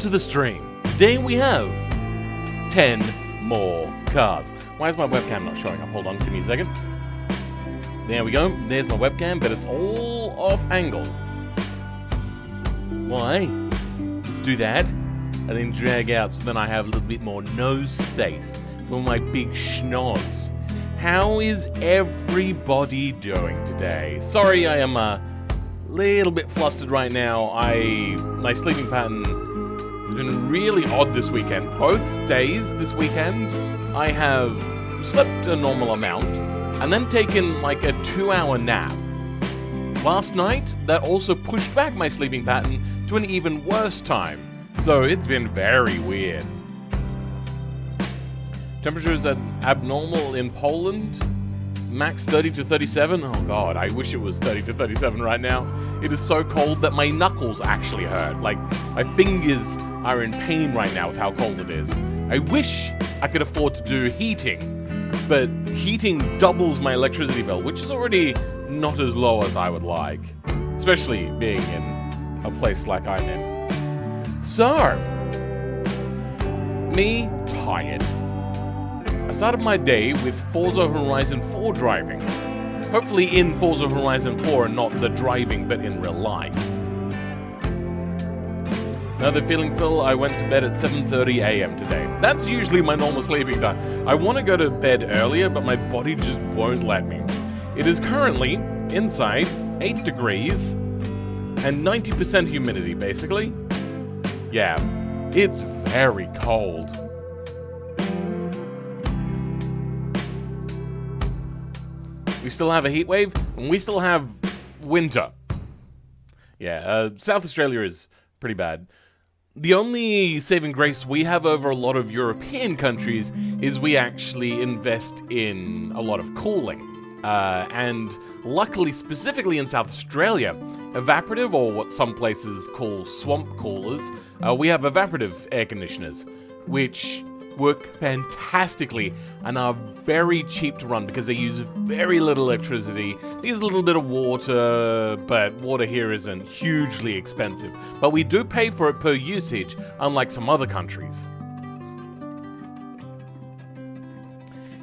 to the stream. Today we have 10 more cars. Why is my webcam not showing up? Hold on, give me a second. There we go. There's my webcam, but it's all off angle. Why? Let's do that. And then drag out so then I have a little bit more nose space for my big schnoz. How is everybody doing today? Sorry, I am a little bit flustered right now. My sleeping pattern has been really odd this weekend. Both days this weekend, I have slept a normal amount and then taken like a 2-hour nap. Last night, that also pushed back my sleeping pattern to an even worse time. So it's been very weird. Temperatures are abnormal in Poland. Max 30 to 37. Oh god, I wish it was 30 to 37 right now. It is so cold that my knuckles actually hurt. Like, my fingers are in pain right now with how cold it is. I wish I could afford to do heating, but heating doubles my electricity bill, which is already not as low as I would like. Especially being in a place like I'm in. So, me tired. I started my day with Forza Horizon 4 driving. Hopefully in Forza Horizon 4 and not the driving but in real life. Another feeling full, I went to bed at 7:30 AM today. That's usually my normal sleeping time. I want to go to bed earlier, but my body just won't let me. It is currently, inside, 8 degrees and 90% humidity, basically. Yeah, it's very cold. We still have a heat wave, and we still have winter. Yeah, South Australia is pretty bad. The only saving grace we have over a lot of European countries is we actually invest in a lot of cooling. And luckily, specifically in South Australia, evaporative, or what some places call swamp coolers, we have evaporative air conditioners, which work fantastically and are very cheap to run because they use very little electricity. They use a little bit of water, but water here isn't hugely expensive. But we do pay for it per usage, unlike some other countries.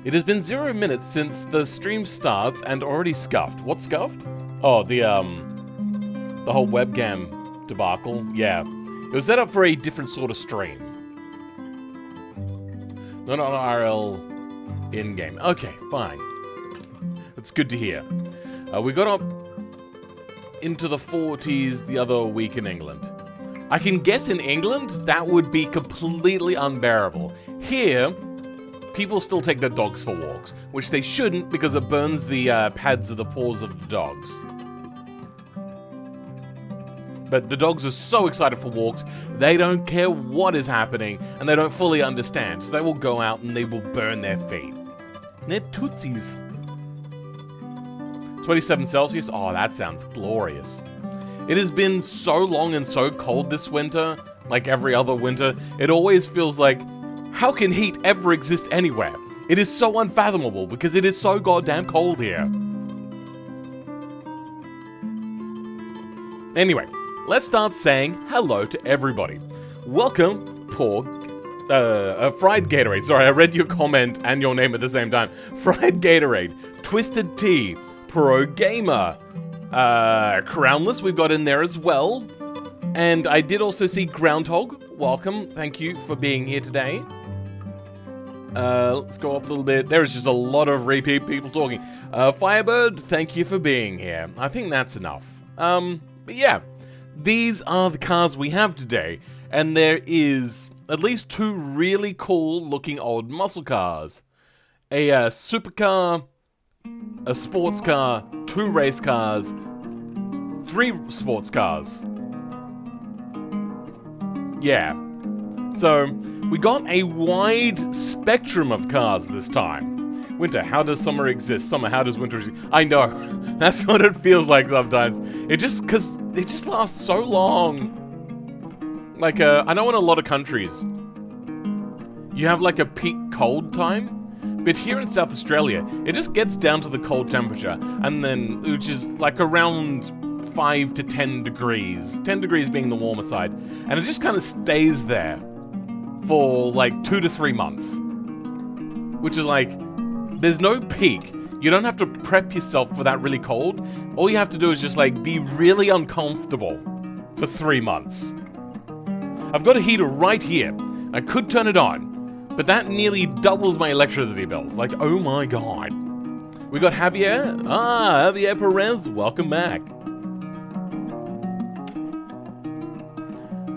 It has been 0 minutes since the stream starts and already scuffed. What's scuffed? Oh, the whole webcam debacle. Yeah. It was set up for a different sort of stream. Not on RL in-game. Okay, fine. That's good to hear. We got up into the 40s the other week in England. I can guess in England, that would be completely unbearable. Here, people still take their dogs for walks, which they shouldn't because it burns the pads of the paws of the dogs. But the dogs are so excited for walks, they don't care what is happening, and they don't fully understand. So they will go out and they will burn their feet. They're tootsies. 27 Celsius? Oh, that sounds glorious. It has been so long and so cold this winter, like every other winter, it always feels like, how can heat ever exist anywhere? It is so unfathomable because it is so goddamn cold here. Anyway. Let's start saying hello to everybody. Welcome, Fried Gatorade. Sorry, I read your comment and your name at the same time. Fried Gatorade, Twisted Tea, Pro Gamer, Crownless we've got in there as well. And I did also see Groundhog. Welcome, thank you for being here today. Let's go up a little bit. There is just a lot of repeat people talking. Firebird, thank you for being here. I think that's enough. But yeah. These are the cars we have today, and there is at least 2 really cool looking old muscle cars. A supercar, a sports car, 2 race cars, 3 sports cars. Yeah. So, we got a wide spectrum of cars this time. Winter, how does summer exist? Summer, how does winter exist? I know, that's what it feels like sometimes. Because it just lasts so long. Like, I know in a lot of countries, you have like a peak cold time, but here in South Australia, it just gets down to the cold temperature, and then, which is like around 5 to 10 degrees. 10 degrees being the warmer side. And it just kind of stays there for like 2 to 3 months. Which is like, there's no peak. You don't have to prep yourself for that really cold. All you have to do is just like be really uncomfortable for 3 months. I've got a heater right here. I could turn it on, but that nearly doubles my electricity bills. Like, oh my god. We got Javier. Javier Perez, welcome back.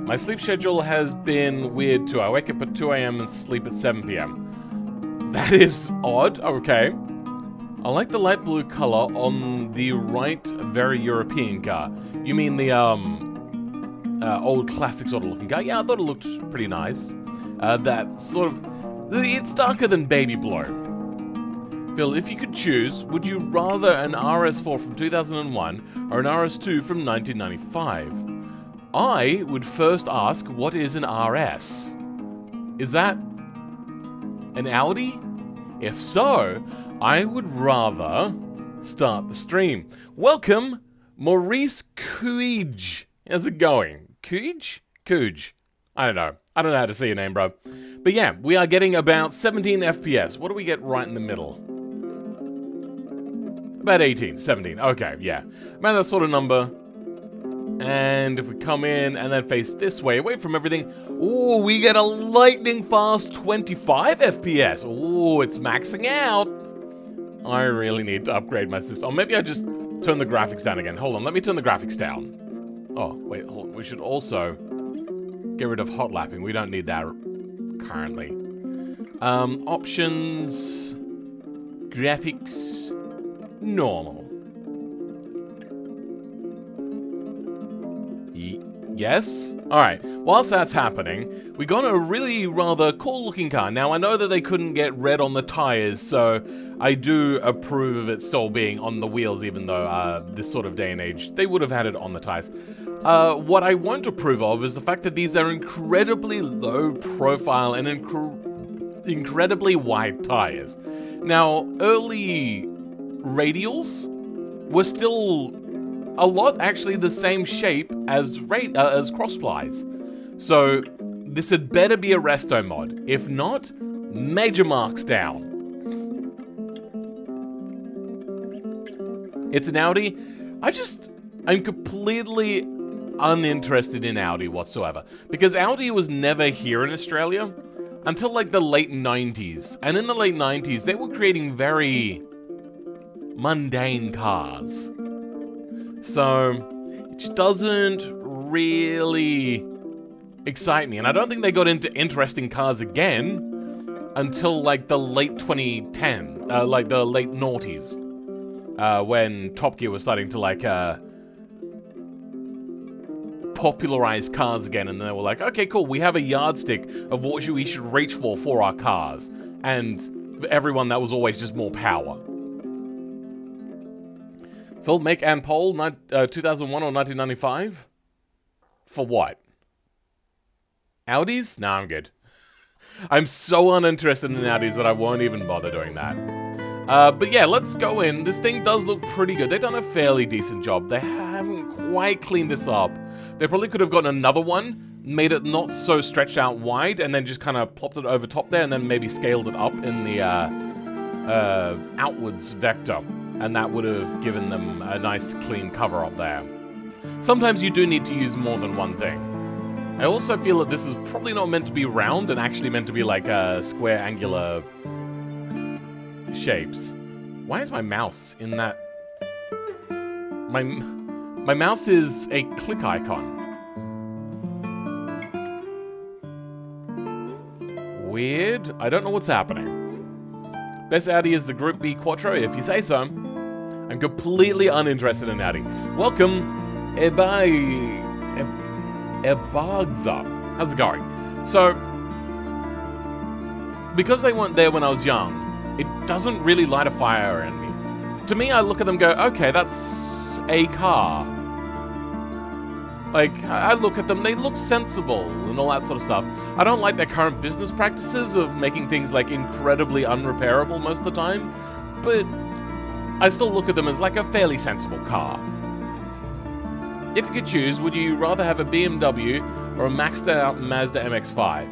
My sleep schedule has been weird too. I wake up at 2 a.m. and sleep at 7 p.m. That is odd. Okay. I like the light blue color on the right, very European car. You mean the old classic sort of looking car? Yeah, I thought it looked pretty nice. That sort of... It's darker than baby blue. Phil, if you could choose, would you rather an RS4 from 2001 or an RS2 from 1995? I would first ask, what is an RS? Is that an Audi? If so, I would rather start the stream. Welcome, Maurice Cuij. How's it going? Cuij? Cuij. I don't know. I don't know how to say your name, bro. But yeah, we are getting about 17 FPS. What do we get right in the middle? About 18, 17. Okay, yeah. About that sort of number. And if we come in and then face this way, away from everything, ooh, we get a lightning fast 25 FPS. Ooh, it's maxing out. I really need to upgrade my system. Or maybe I just turn the graphics down again. Hold on, let me turn the graphics down. Oh, wait, hold on. We should also get rid of hot lapping. We don't need that currently. Options, graphics, normal. Yes? Alright, whilst that's happening, we got a really rather cool looking car. Now, I know that they couldn't get red on the tires, so I do approve of it still being on the wheels, even though this sort of day and age, they would have had it on the tires. What I won't approve of is the fact that these are incredibly low profile and incredibly wide tires. Now, early radials were still a lot actually the same shape as cross-plies. So this had better be a resto mod. If not, major marks down. It's an Audi. I'm completely uninterested in Audi whatsoever. Because Audi was never here in Australia until like the late 90s. And in the late 90s, they were creating very mundane cars. So, it just doesn't really excite me. And I don't think they got into interesting cars again until like the late 2010, like the late noughties. When Top Gear was starting to like popularize cars again, and they were like, okay, cool, we have a yardstick of what we should reach for our cars. And for everyone, that was always just more power. Phil, make and poll 2001 or 1995? For what? Audis? Nah, I'm good. I'm so uninterested in Audis that I won't even bother doing that. But yeah, let's go in. This thing does look pretty good. They've done a fairly decent job. They haven't quite cleaned this up. They probably could have gotten another one, made it not so stretched out wide, and then just kind of plopped it over top there, and then maybe scaled it up in the outwards vector. And that would have given them a nice clean cover up there. Sometimes you do need to use more than one thing. I also feel that this is probably not meant to be round and actually meant to be like square angular shapes. Why is my mouse in that? My mouse is a click icon. Weird. I don't know what's happening. Best Audi is the Group B Quattro, if you say so. I'm completely uninterested in Audi. Welcome, Ebagza. How's it going? So, because they weren't there when I was young, it doesn't really light a fire in me. To me, I look at them and go, okay, that's a car. Like, I look at them, they look sensible and all that sort of stuff. I don't like their current business practices of making things, like, incredibly unrepairable most of the time, but I still look at them as, like, a fairly sensible car. If you could choose, would you rather have a BMW or a maxed out Mazda MX-5?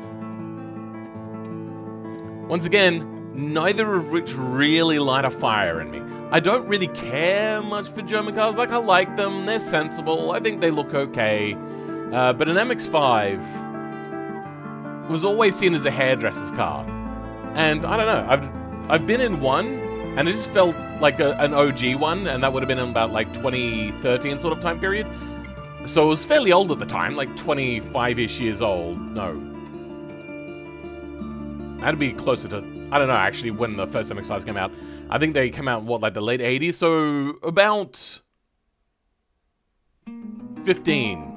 Once again, neither of which really light a fire in me. I don't really care much for German cars. Like, I like them. They're sensible. I think they look okay. But an MX-5 was always seen as a hairdresser's car. And I don't know. I've been in one, and it just felt like an OG one, and that would have been in about like 2013 sort of time period. So it was fairly old at the time, like 25-ish years old. No. That'd be closer to, I don't know actually when the first MX-5s came out. I think they came out, what, like the late 80s? So about 15.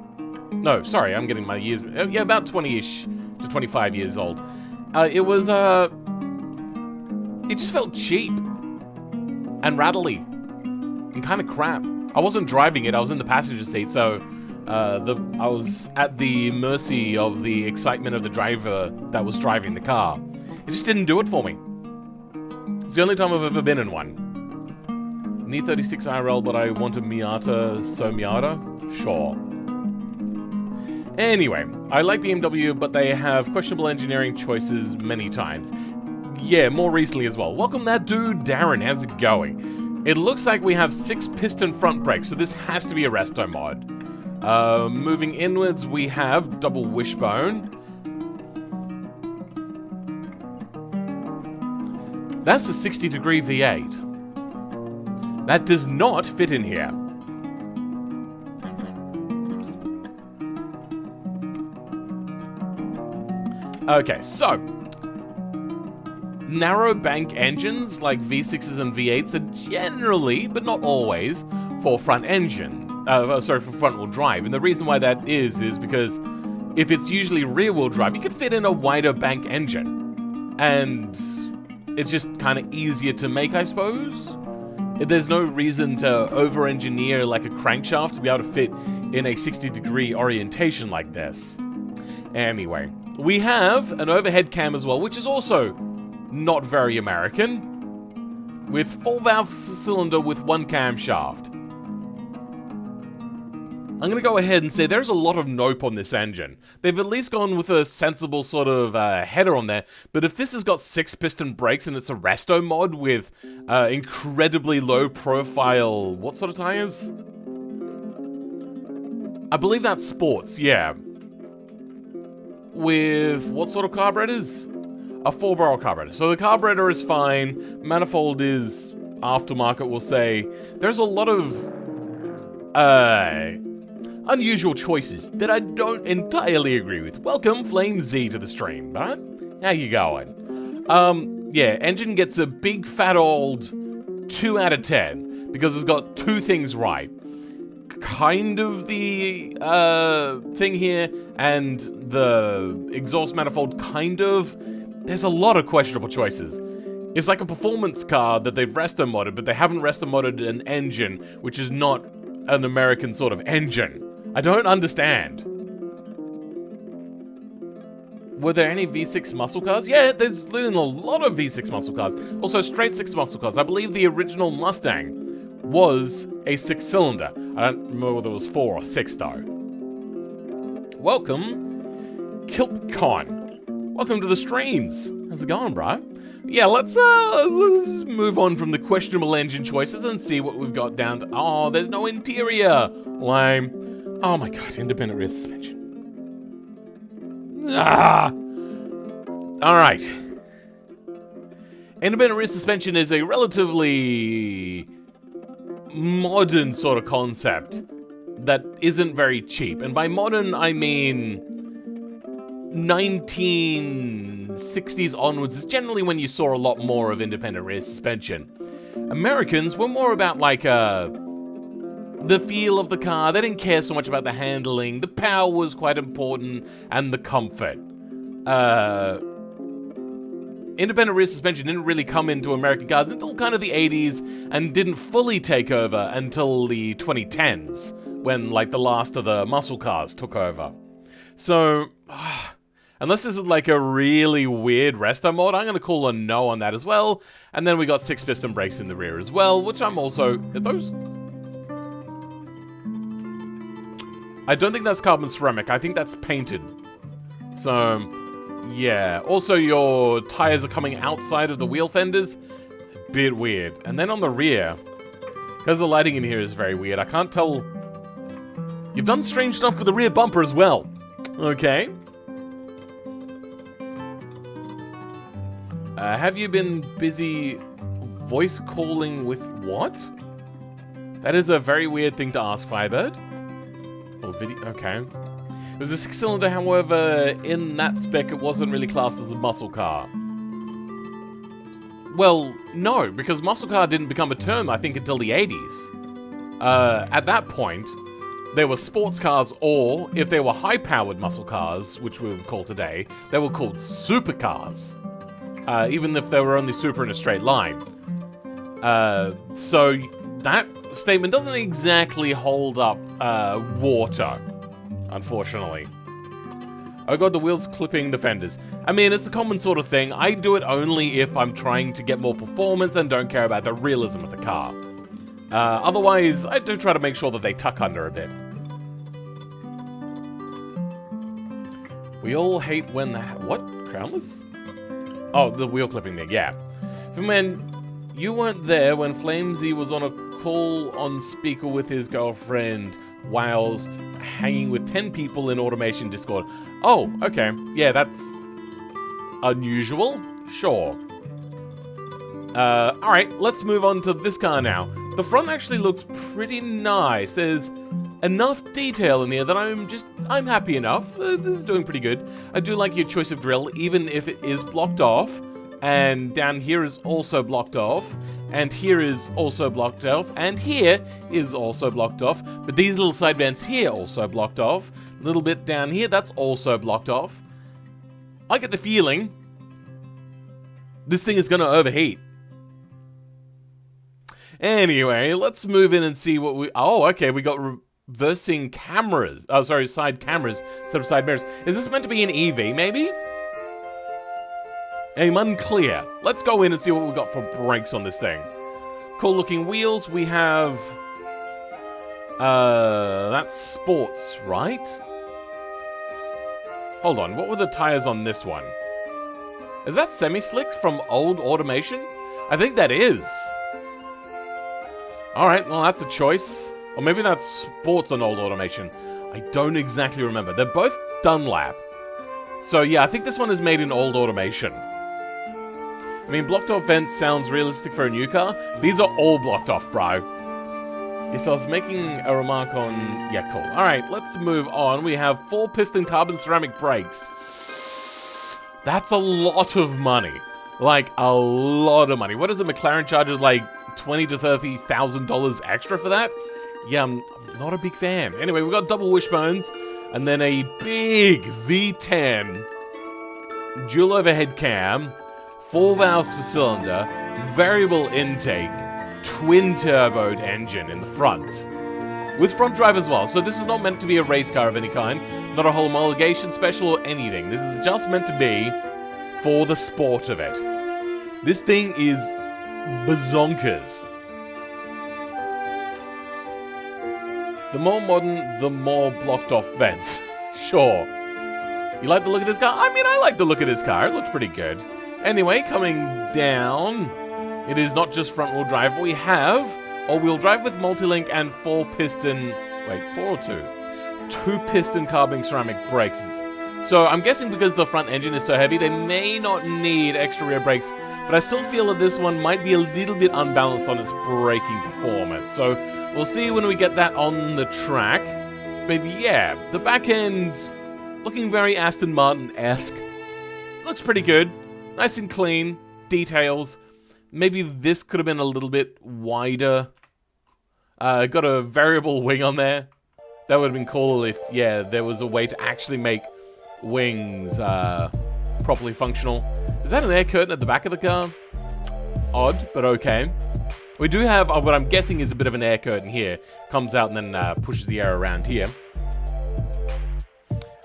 No, sorry, I'm getting my years. Yeah, about 20-ish to 25 years old. It was, it just felt cheap and rattly and kind of crap. I wasn't driving it, I was in the passenger seat, so I was at the mercy of the excitement of the driver that was driving the car. It just didn't do it for me. It's the only time I've ever been in one. Need 36 IRL, but I want a Miata, so Miata? Sure. Anyway, I like BMW, but they have questionable engineering choices many times. Yeah, more recently as well. Welcome that dude, Darren. How's it going? It looks like we have 6-piston front brakes, so this has to be a resto mod. Moving inwards, we have double wishbone. That's a 60-degree V8. That does not fit in here. Okay, so narrow bank engines like V6s and V8s are generally, but not always, for front engine. For front-wheel drive. And the reason why that is because if it's usually rear-wheel drive, you could fit in a wider bank engine. And it's just kind of easier to make, I suppose. There's no reason to over-engineer like a crankshaft to be able to fit in a 60-degree orientation like this. Anyway, we have an overhead cam as well, which is also not very American, with 4-valve cylinder with 1 camshaft. I'm going to go ahead and say there's a lot of nope on this engine. They've at least gone with a sensible sort of header on there, but if this has got 6-piston brakes and it's a resto mod with incredibly low profile, what sort of tires? I believe that's sports, yeah. With what sort of carburetors? A 4-barrel carburetor. So the carburetor is fine, manifold is aftermarket, we'll say. There's a lot of unusual choices that I don't entirely agree with. Welcome, Flame Z, to the stream, but how you going? Yeah, engine gets a big fat old 2 out of 10 because it's got 2 things right. Kind of the thing here, and the exhaust manifold kind of. There's a lot of questionable choices. It's like a performance car that they've resto modded, but they haven't resto modded an engine, which is not an American sort of engine. I don't understand. Were there any V6 muscle cars? Yeah, there's been a lot of V6 muscle cars. Also, straight 6 muscle cars. I believe the original Mustang was a 6-cylinder. I don't remember whether it was 4 or 6, though. Welcome, KilpCon. Welcome to the streams. How's it going, bro? Yeah, let's move on from the questionable engine choices and see what we've got down to. Oh, there's no interior. Lame. Oh my god, independent rear suspension. Alright. Independent rear suspension is a relatively modern sort of concept that isn't very cheap. And by modern, I mean 1960s onwards is generally when you saw a lot more of independent rear suspension. Americans were more about like the feel of the car. They didn't care so much about the handling. The power was quite important, and the comfort. Independent rear suspension didn't really come into American cars until kind of the 80s, and didn't fully take over until the 2010s, when like the last of the muscle cars took over. So, unless this is like a really weird resto mod, I'm going to call a no on that as well. And then we got 6-piston brakes in the rear as well, which I'm also... Are those... I don't think that's carbon ceramic. I think that's painted. So, yeah. Also, your tires are coming outside of the wheel fenders. Bit weird. And then on the rear, because the lighting in here is very weird, I can't tell. You've done strange stuff with the rear bumper as well. Okay. Have you been busy voice calling with what? That is a very weird thing to ask, Firebird. Oh, video. Okay. It was a 6-cylinder, however, in that spec, it wasn't really classed as a muscle car. Well, no, because muscle car didn't become a term, I think, until the 80s. At that point, there were sports cars, or if they were high-powered muscle cars, which we would call today, they were called supercars. Even if they were only super in a straight line. So that statement doesn't exactly hold up water, unfortunately. Oh god, the wheel's clipping the fenders. I mean, it's a common sort of thing. I do it only if I'm trying to get more performance and don't care about the realism of the car. Otherwise, I do try to make sure that they tuck under a bit. We all hate when the... What? Crownless? Oh, the wheel clipping thing, yeah. When you weren't there when Flamesy was on a call on speaker with his girlfriend whilst hanging with 10 people in Automation Discord. Oh, okay. Yeah, that's unusual. Sure. Alright, let's move on to this car now. The front actually looks pretty nice. There's enough detail in here that I'm happy enough. This is doing pretty good. I do like your choice of grill, even if it is blocked off. And down here is also blocked off. And here is also blocked off. And here is also blocked off. But these little side vents here also blocked off. A little bit down here, that's also blocked off. I get the feeling this thing is going to overheat. Anyway, let's move in and see what we... Oh, okay, we got reversing cameras. Oh, sorry, side cameras instead of side mirrors. Is this meant to be an EV, maybe? I'm unclear. Let's go in and see what we've got for brakes on this thing. Cool looking wheels. We have... that's sports, right? Hold on, what were the tires on this one? Is that semi-slicks from old Automation? I think that is. Alright, well that's a choice. Or maybe that's sports on old Automation. I don't exactly remember. They're both Dunlap. So yeah, I think this one is made in old Automation. I mean, blocked off vents sounds realistic for a new car. These are all blocked off, bro. Yes, I was making a remark on... Yeah, cool. Alright, let's move on. We have 4-piston carbon ceramic brakes. That's a lot of money. Like, a lot of money. What is it? McLaren charges like $20,000 to $30,000 extra for that? Yeah, I'm not a big fan. Anyway, we've got double wishbones, and then a big V10 dual overhead cam, 4 valves per cylinder, variable intake, twin-turboed engine in the front. With front drive as well, so this is not meant to be a race car of any kind, not a homologation special or anything. This is just meant to be for the sport of it. This thing is bazonkers. The more modern, the more blocked off vents. Sure. You like the look of this car? I mean, I like the look of this car. It looks pretty good. Anyway, coming down, it is not just front-wheel drive. We have all-wheel drive with multi-link and 4-piston... Wait, 4 or 2? 2-piston carbon ceramic brakes. So I'm guessing because the front engine is so heavy, they may not need extra rear brakes. But I still feel that this one might be a little bit unbalanced on its braking performance. So we'll see when we get that on the track. But yeah, the back end looking very Aston Martin-esque. Looks pretty good. Nice and clean. Details. Maybe this could have been a little bit wider. Got a variable wing on there. That would have been cool if, yeah, there was a way to actually make wings properly functional. Is that an air curtain at the back of the car? Odd, but okay. We do have what I'm guessing is a bit of an air curtain here. Comes out and then pushes the air around here.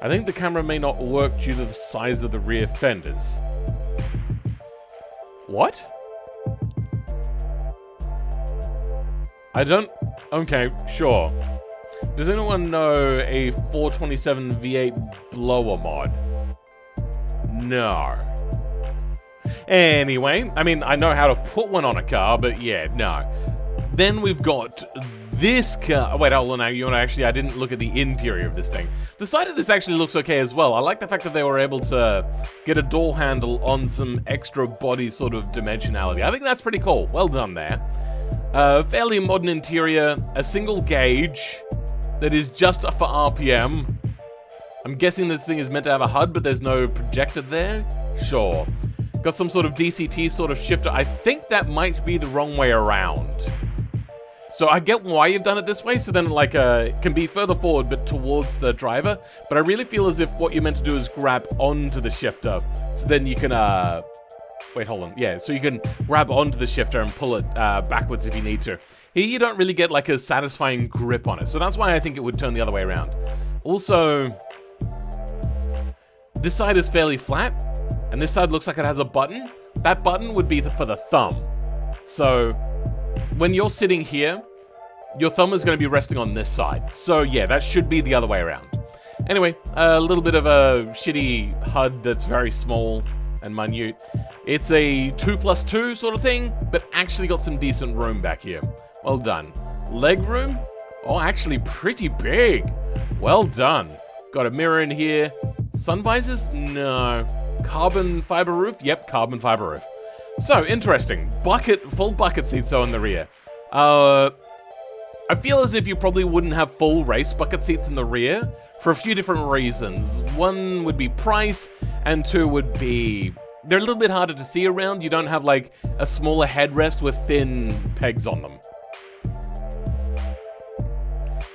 I think the camera may not work due to the size of the rear fenders. What? I don't... Okay, sure. Does anyone know a 427 V8 blower mod? No. Anyway, I mean, I know how to put one on a car, but yeah, no. Then we've got this car. Wait, hold on now. You know, actually, I didn't look at the interior of this thing. The side of this actually looks okay as well. I like the fact that they were able to get a door handle on some extra body sort of dimensionality. I think that's pretty cool. Well done there. Fairly modern interior. A single gauge that is just for RPM. I'm guessing this thing is meant to have a HUD, but there's no projector there. Sure. Got some sort of DCT sort of shifter. I think that might be the wrong way around. So I get why you've done it this way, so then like can be further forward but towards the driver. But I really feel as if what you're meant to do is grab onto the shifter. So then you can, wait, hold on. Yeah, so you can grab onto the shifter and pull it backwards if you need to. Here you don't really get like a satisfying grip on it. So that's why I think it would turn the other way around. Also, this side is fairly flat. And this side looks like it has a button. That button would be for the thumb. So when you're sitting here, your thumb is going to be resting on this side. So yeah, that should be the other way around. Anyway, a little bit of a shitty HUD that's very small and minute. It's a 2+2 sort of thing, but actually got some decent room back here. Well done. Leg room? Oh, actually pretty big. Well done. Got a mirror in here. Sun visors? No. Carbon fiber roof? Yep, carbon fiber roof. So, interesting. Full bucket seats though in the rear. I feel as if you probably wouldn't have full race bucket seats in the rear for a few different reasons. One would be price, and two would be they're a little bit harder to see around. You don't have like a smaller headrest with thin pegs on them.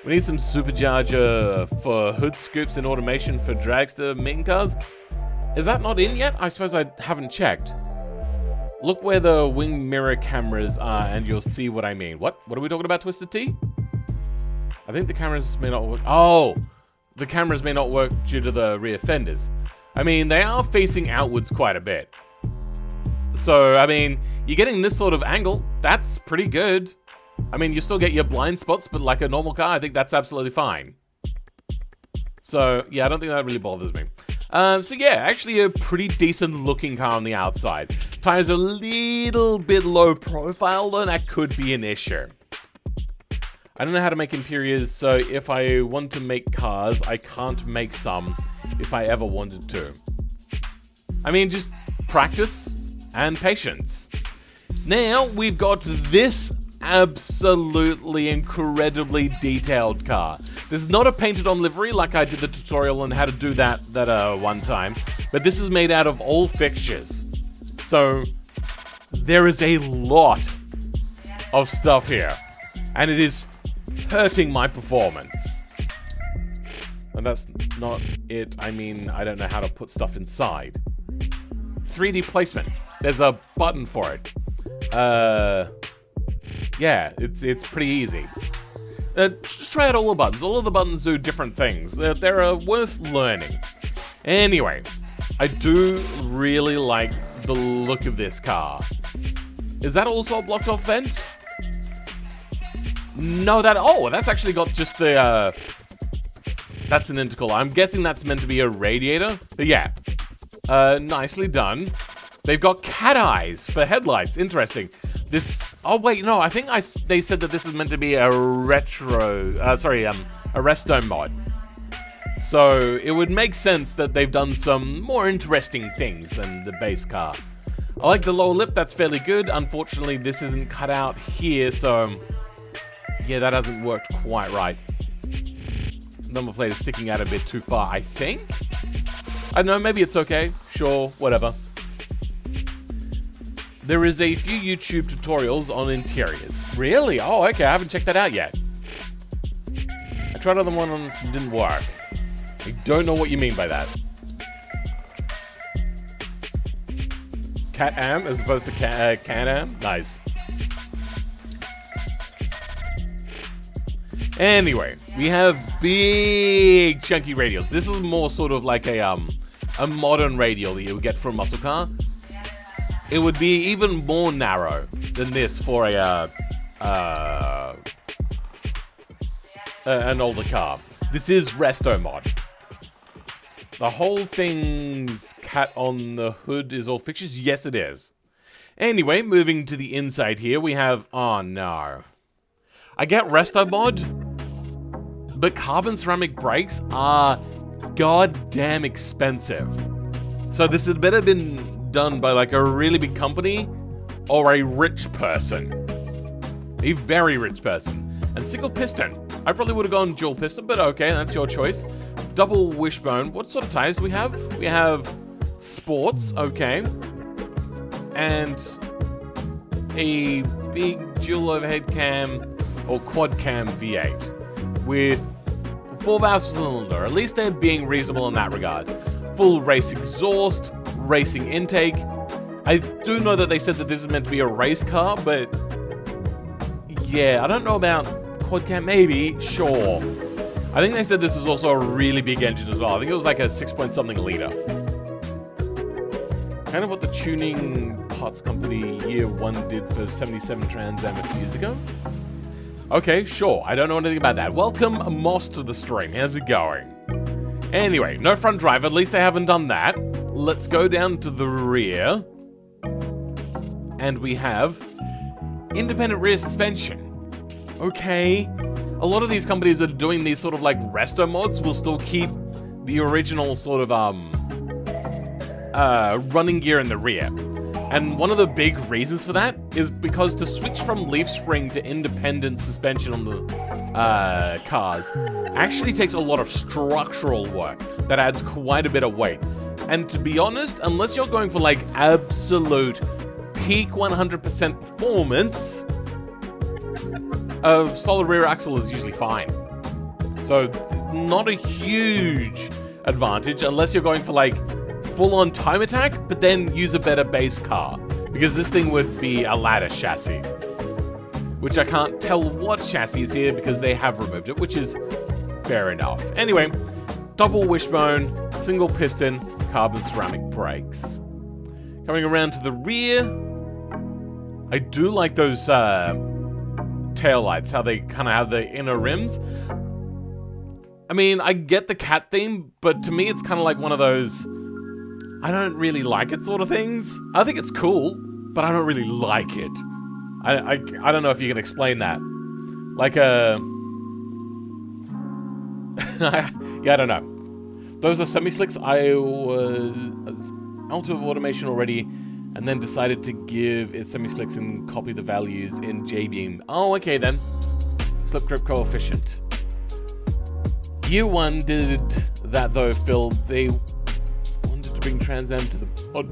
We need some supercharger for hood scoops and automation for dragster main cars. Is that not in yet? I suppose I haven't checked. Look where the wing mirror cameras are and you'll see what I mean. What? What are we talking about, Twisted T? I think the cameras may not work. Oh! The cameras may not work due to the rear fenders. I mean, they are facing outwards quite a bit. So, I mean, you're getting this sort of angle. That's pretty good. I mean, you still get your blind spots, but like a normal car, I think that's absolutely fine. So, yeah, I don't think that really bothers me. So yeah, actually a pretty decent looking car on the outside. Tires are a little bit low profile though, and that could be an issue. I don't know how to make interiors, so if I want to make cars, I can't make some if I ever wanted to. I mean, just practice and patience. Now, we've got this absolutely incredibly detailed car. This is not a painted on livery like I did the tutorial on how to do that one time, but this is made out of all fixtures. So there is a lot of stuff here, and it is hurting my performance. And that's not it. I mean, I don't know how to put stuff inside. 3D placement. There's a button for it. Yeah, it's pretty easy. Just try out all the buttons. All of the buttons do different things. They're worth learning. Anyway, I do really like the look of this car. Is that also a blocked off vent? No, that's actually got just the, that's an intercooler. I'm guessing that's meant to be a radiator, but yeah. Nicely done. They've got cat eyes for headlights. Interesting. This, oh wait, no, I think they said that this is meant to be a resto mod. So it would make sense that they've done some more interesting things than the base car. I like the lower lip, that's fairly good. Unfortunately, this isn't cut out here, so yeah, that hasn't worked quite right. Number plate is sticking out a bit too far, I think. I don't know, maybe it's okay. Sure, whatever. There is a few YouTube tutorials on interiors. Really? Oh, okay, I haven't checked that out yet. I tried other one and it didn't work. I don't know what you mean by that. Cat-am as opposed to Can-am? Nice. Anyway, we have big chunky radials. This is more sort of like a modern radial that you would get from a muscle car. It would be even more narrow than this for a an older car. This is Resto Mod. The whole thing's cat on the hood is all fixtures? Yes, it is. Anyway, moving to the inside here, we have... Oh, no. I get Resto Mod, but carbon ceramic brakes are goddamn expensive. So this had better been done by like a really big company or a rich person. A very rich person. And single piston. I probably would have gone dual piston, but okay, that's your choice. Double wishbone. What sort of tires do we have? We have sports, okay. And a big dual overhead cam or quad cam V8 with 4 valves per cylinder. At least they're being reasonable in that regard. Full race exhaust, racing intake. I do know that they said that this is meant to be a race car, but yeah, I don't know about quad cam, maybe, sure. I think they said this is also a really big engine as well. I think it was like a 6-point-something liter. Kind of what the tuning parts company year 1 did for 77 Trans Am a few years ago. Okay, sure, I don't know anything about that. Welcome, Moss, to the stream. How's it going? Anyway, no front drive, at least they haven't done that. Let's go down to the rear. And we have independent rear suspension. Okay. A lot of these companies that are doing these sort of like resto mods will still keep the original sort of running gear in the rear. And one of the big reasons for that is because to switch from leaf spring to independent suspension on the cars actually takes a lot of structural work that adds quite a bit of weight. And to be honest, unless you're going for like absolute peak 100% performance, a solid rear axle is usually fine. So not a huge advantage unless you're going for like full-on time attack, but then use a better base car, because this thing would be a ladder chassis, which I can't tell what chassis is here because they have removed it, which is fair enough. Anyway, double wishbone, single piston, carbon ceramic brakes. Coming around to the rear, I do like those tail lights, how they kind of have the inner rims. I mean, I get the cat theme, but to me it's kind of like one of those I don't really like it sort of things. I think it's cool, but I don't really like it. I don't know if you can explain that. Like a... yeah, I don't know. Those are semi-slicks. I was out of automation already, and then decided to give it semi-slicks and copy the values in JBeam. Oh, okay then. Slip grip coefficient. Year 1 did that though, Phil. They wanted to bring Trans Am to the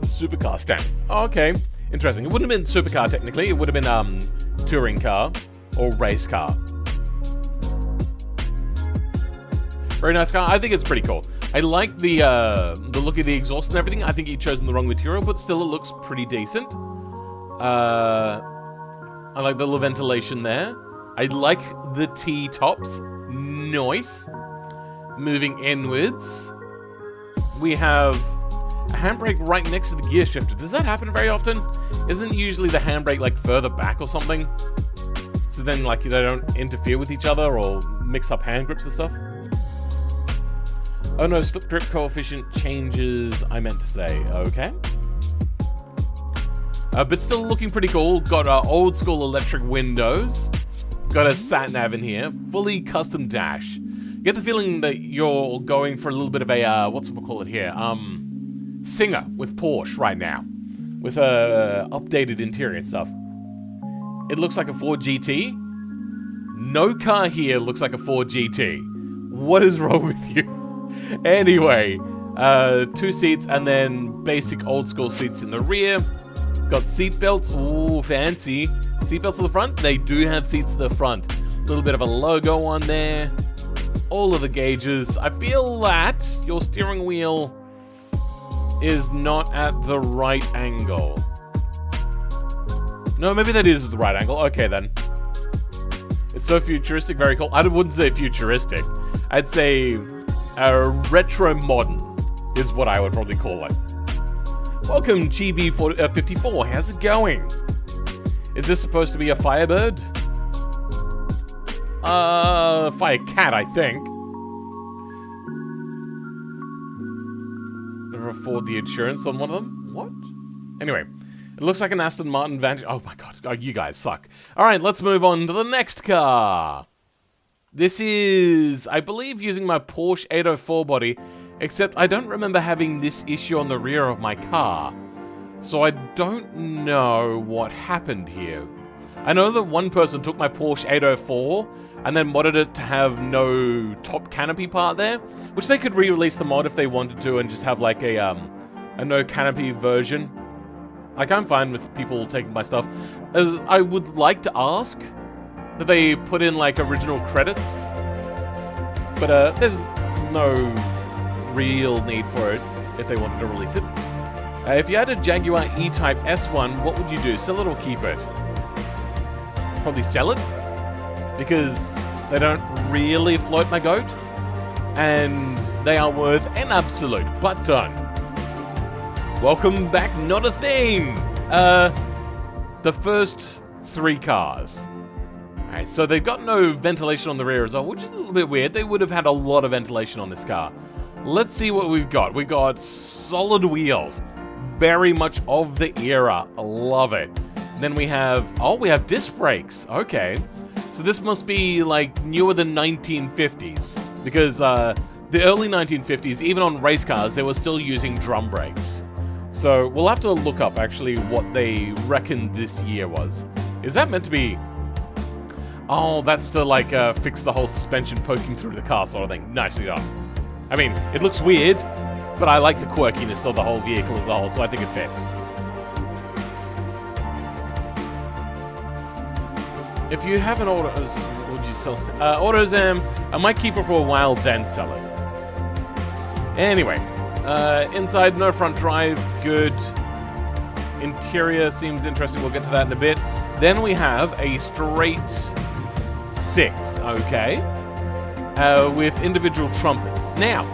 supercar stance. Oh, okay. Interesting. It wouldn't have been supercar technically. It would have been touring car or race car. Very nice car. I think it's pretty cool. I like the look of the exhaust and everything. I think you've chosen the wrong material, but still it looks pretty decent. I like the little ventilation there. I like the T-tops. Nice. Moving inwards, we have a handbrake right next to the gear shifter. Does that happen very often? Isn't usually the handbrake like further back or something? So then like they don't interfere with each other or mix up hand grips and stuff? Oh no, slip grip coefficient changes, I meant to say. Okay. But still looking pretty cool. Got old school electric windows. Got a sat nav in here. Fully custom dash. Get the feeling that you're going for a little bit of a, what's we call it here? Singer with Porsche right now. With a updated interior and stuff. It looks like a Ford GT. No car here looks like a Ford GT. What is wrong with you? Anyway, 2 seats and then basic old school seats in the rear. Got seat belts. Ooh, fancy. Seat belts to the front. They do have seats to the front. A little bit of a logo on there. All of the gauges. I feel that your steering wheel is not at the right angle. No, maybe that is the right angle. Okay, then. It's so futuristic, very cool. I wouldn't say futuristic. I'd say retro modern is what I would probably call it. Welcome, GB54. How's it going? Is this supposed to be a Firebird? Fire cat, I think. Never afford the insurance on one of them? What? Anyway, it looks like an Aston Martin Vantage. Oh my god, oh, you guys suck. Alright, let's move on to the next car. This is, I believe, using my Porsche 804 body, except I don't remember having this issue on the rear of my car. So I don't know what happened here. I know that one person took my Porsche 804 and then modded it to have no top canopy part there, which they could re-release the mod if they wanted to and just have like a no canopy version. Like, I'm fine with people taking my stuff. I would like to ask that they put in like original credits, but there's no real need for it if they wanted to release it. If you had a Jaguar E-Type S1, what would you do? Sell it or keep it? Probably sell it, because they don't really float my goat, and they are worth an absolute butt ton. Welcome back, not a thing! The first 3 cars. Alright, so they've got no ventilation on the rear as well, which is a little bit weird. They would have had a lot of ventilation on this car. Let's see what we've got. We've got solid wheels. Very much of the era. I love it. Then we have... oh, we have disc brakes. Okay. So this must be, like, newer than 1950s. Because the early 1950s, even on race cars, they were still using drum brakes. So we'll have to look up, actually, what they reckon this year was. Is that meant to be... oh, that's to, like, fix the whole suspension poking through the car sort of thing. Nicely done. I mean, it looks weird, but I like the quirkiness of the whole vehicle as a whole, so I think it fits. If you have an auto... would you sell it? AutoZam, I might keep it for a while, then sell it. Anyway, inside, no front drive, good. Interior seems interesting, we'll get to that in a bit. Then we have a straight 6, okay? With individual trumpets. Now,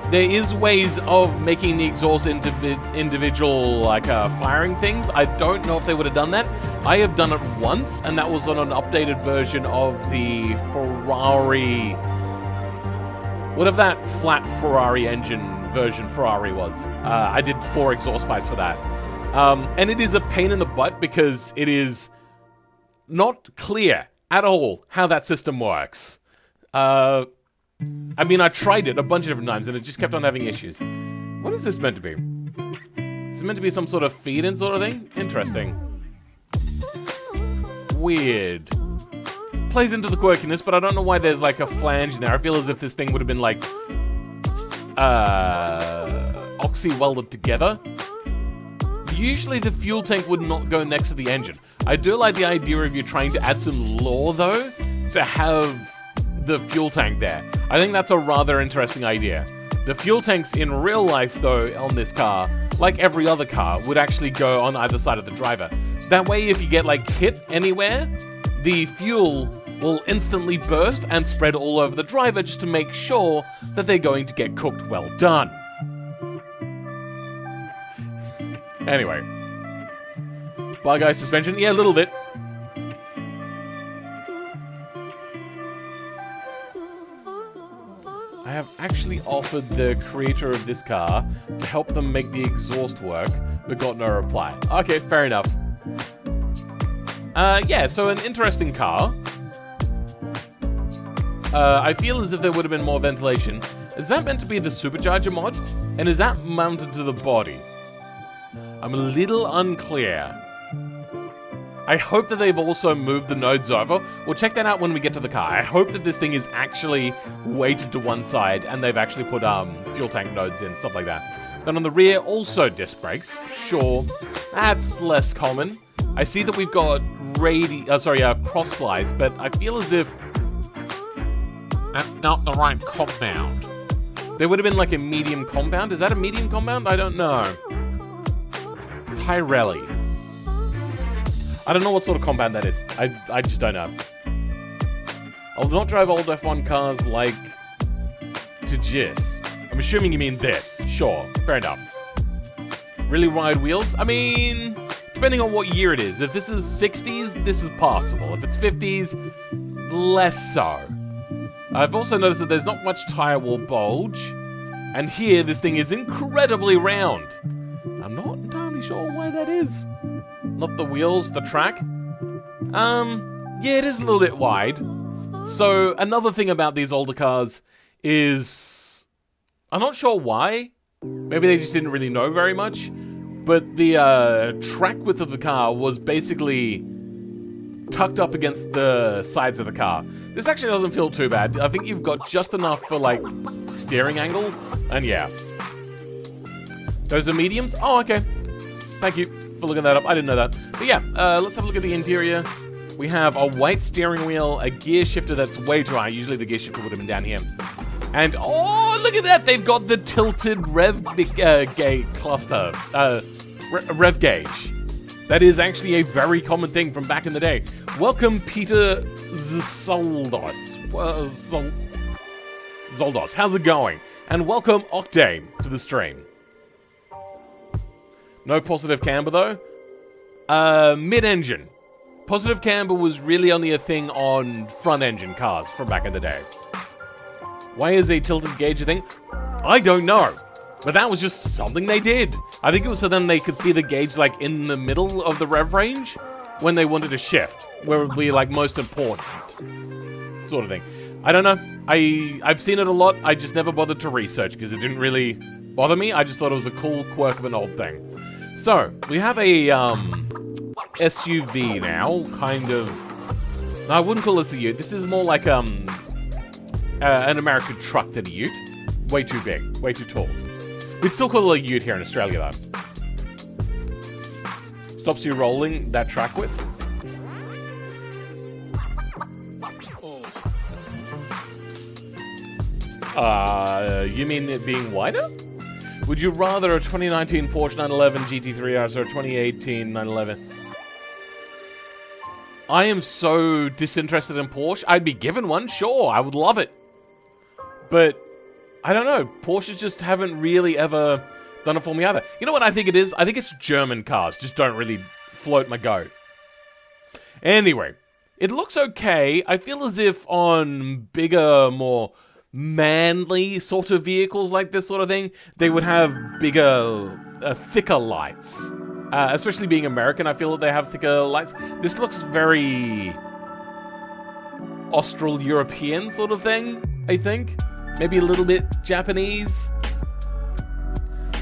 there is ways of making the exhaust individual, like, firing things. I don't know if they would have done that. I have done it once, and that was on an updated version of the Ferrari... whatever that flat Ferrari engine version Ferrari was. I did 4 exhaust pipes for that. And it is a pain in the butt because it is not clear at all how that system works. I mean, I tried it a bunch of different times and it just kept on having issues. What is this meant to be? Is it meant to be some sort of feed-in sort of thing? Interesting. Weird. Plays into the quirkiness, but I don't know why there's like a flange in there. I feel as if this thing would have been like... oxy-welded together. Usually the fuel tank would not go next to the engine. I do like the idea of you trying to add some lore, though, to have the fuel tank there. I think that's a rather interesting idea. The fuel tanks in real life, though, on this car, like every other car, would actually go on either side of the driver. That way, if you get, like, hit anywhere, the fuel will instantly burst and spread all over the driver just to make sure that they're going to get cooked well done. Anyway. Bar guy suspension? Yeah, a little bit. I have actually offered the creator of this car to help them make the exhaust work, but got no reply. Okay, fair enough. Yeah, so an interesting car. I feel as if there would have been more ventilation. Is that meant to be the supercharger mod? And is that mounted to the body? I'm a little unclear. I hope that they've also moved the nodes over. We'll check that out when we get to the car. I hope that this thing is actually weighted to one side and they've actually put fuel tank nodes in, stuff like that. Then on the rear, also disc brakes. Sure, that's less common. I see that we've got cross flies, but I feel as if that's not the right compound. There would have been like a medium compound. Is that a medium compound? I don't know. Tyrelli. I don't know what sort of compound that is. I just don't know. I'll not drive old F1 cars like to Jis. I'm assuming you mean this. Sure, fair enough. Really wide wheels? I mean, depending on what year it is. If this is 60s, this is possible. If it's 50s, less so. I've also noticed that there's not much tire wall bulge. And here, this thing is incredibly round. I'm not entirely sure why that is. Not the wheels, the track. Yeah, it is a little bit wide. So, another thing about these older cars is... I'm not sure why. Maybe they just didn't really know very much. But the track width of the car was basically tucked up against the sides of the car. This actually doesn't feel too bad. I think you've got just enough for, like, steering angle. And yeah. Those are mediums? Oh, okay. Thank you for looking that up. I didn't know that. But yeah, let's have a look at the interior. We have a white steering wheel, a gear shifter that's way too high. Usually the gear shifter would have been down here. And, oh, look at that! They've got the tilted rev gauge cluster. Rev gauge. That is actually a very common thing from back in the day. Welcome, Peter Zoldos. Zoldos, how's it going? And welcome, Octane, to the stream. No positive camber, though. Mid-engine. Positive camber was really only a thing on front-engine cars from back in the day. Why is a tilted gauge a thing? I don't know. But that was just something they did. I think it was so then they could see the gauge, like, in the middle of the rev range when they wanted to shift, where it would be, like, most important. Sort of thing. I don't know. I've seen it a lot. I just never bothered to research because it didn't really bother me. I just thought it was a cool quirk of an old thing. So, we have a SUV now, kind of... No, I wouldn't call this a ute. This is more like an American truck than a ute. Way too big. Way too tall. We'd still call it a ute here in Australia, though. Stops you rolling that track width. You mean it being wider? Would you rather a 2019 Porsche 911 GT3 RS or a 2018 911? I am so disinterested in Porsche. I'd be given one, sure. I would love it. But... I don't know. Porsches just haven't really ever done it for me either. You know what I think it is? I think it's German cars just don't really float my goat. Anyway, it looks okay. I feel as if on bigger, more manly sort of vehicles like this sort of thing, they would have bigger, thicker lights. Especially being American, I feel that they have thicker lights. This looks very Austral-European sort of thing, I think. Maybe a little bit Japanese.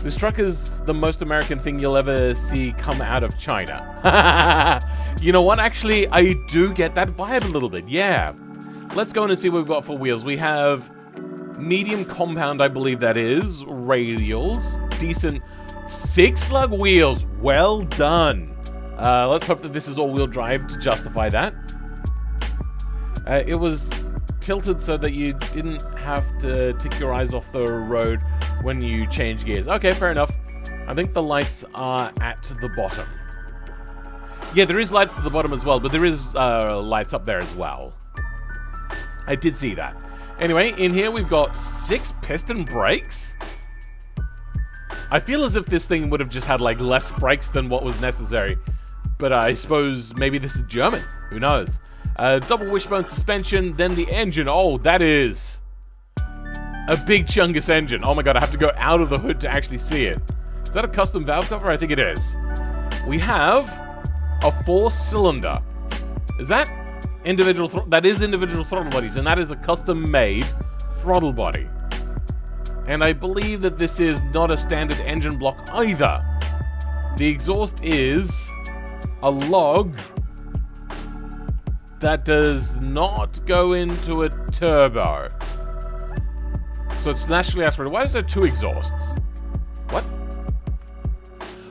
This truck is the most American thing you'll ever see come out of China. You know what? Actually, I do get that vibe a little bit. Yeah. Let's go in and see what we've got for wheels. We have medium compound, I believe that is. Radials. Decent 6-lug wheels. Well done. Let's hope that this is all-wheel drive to justify that. It was... tilted so that you didn't have to take your eyes off the road when you change gears. Okay, fair enough. I think the lights are at the bottom. Yeah, there is lights at the bottom as well, but there is lights up there as well. I did see that. Anyway, in here we've got 6 piston brakes. I feel as if this thing would have just had like less brakes than what was necessary. But I suppose maybe this is German. Who knows? Double wishbone suspension, then the engine. Oh, that is a big chungus engine. Oh my god, I have to go out of the hood to actually see it. Is that a custom valve cover? I think it is. We have a 4-cylinder. Is that individual? That is individual throttle bodies, and that is a custom-made throttle body. And I believe that this is not a standard engine block either. The exhaust is a log that does not go into a turbo. So it's naturally aspirated. Why is there 2 exhausts? What?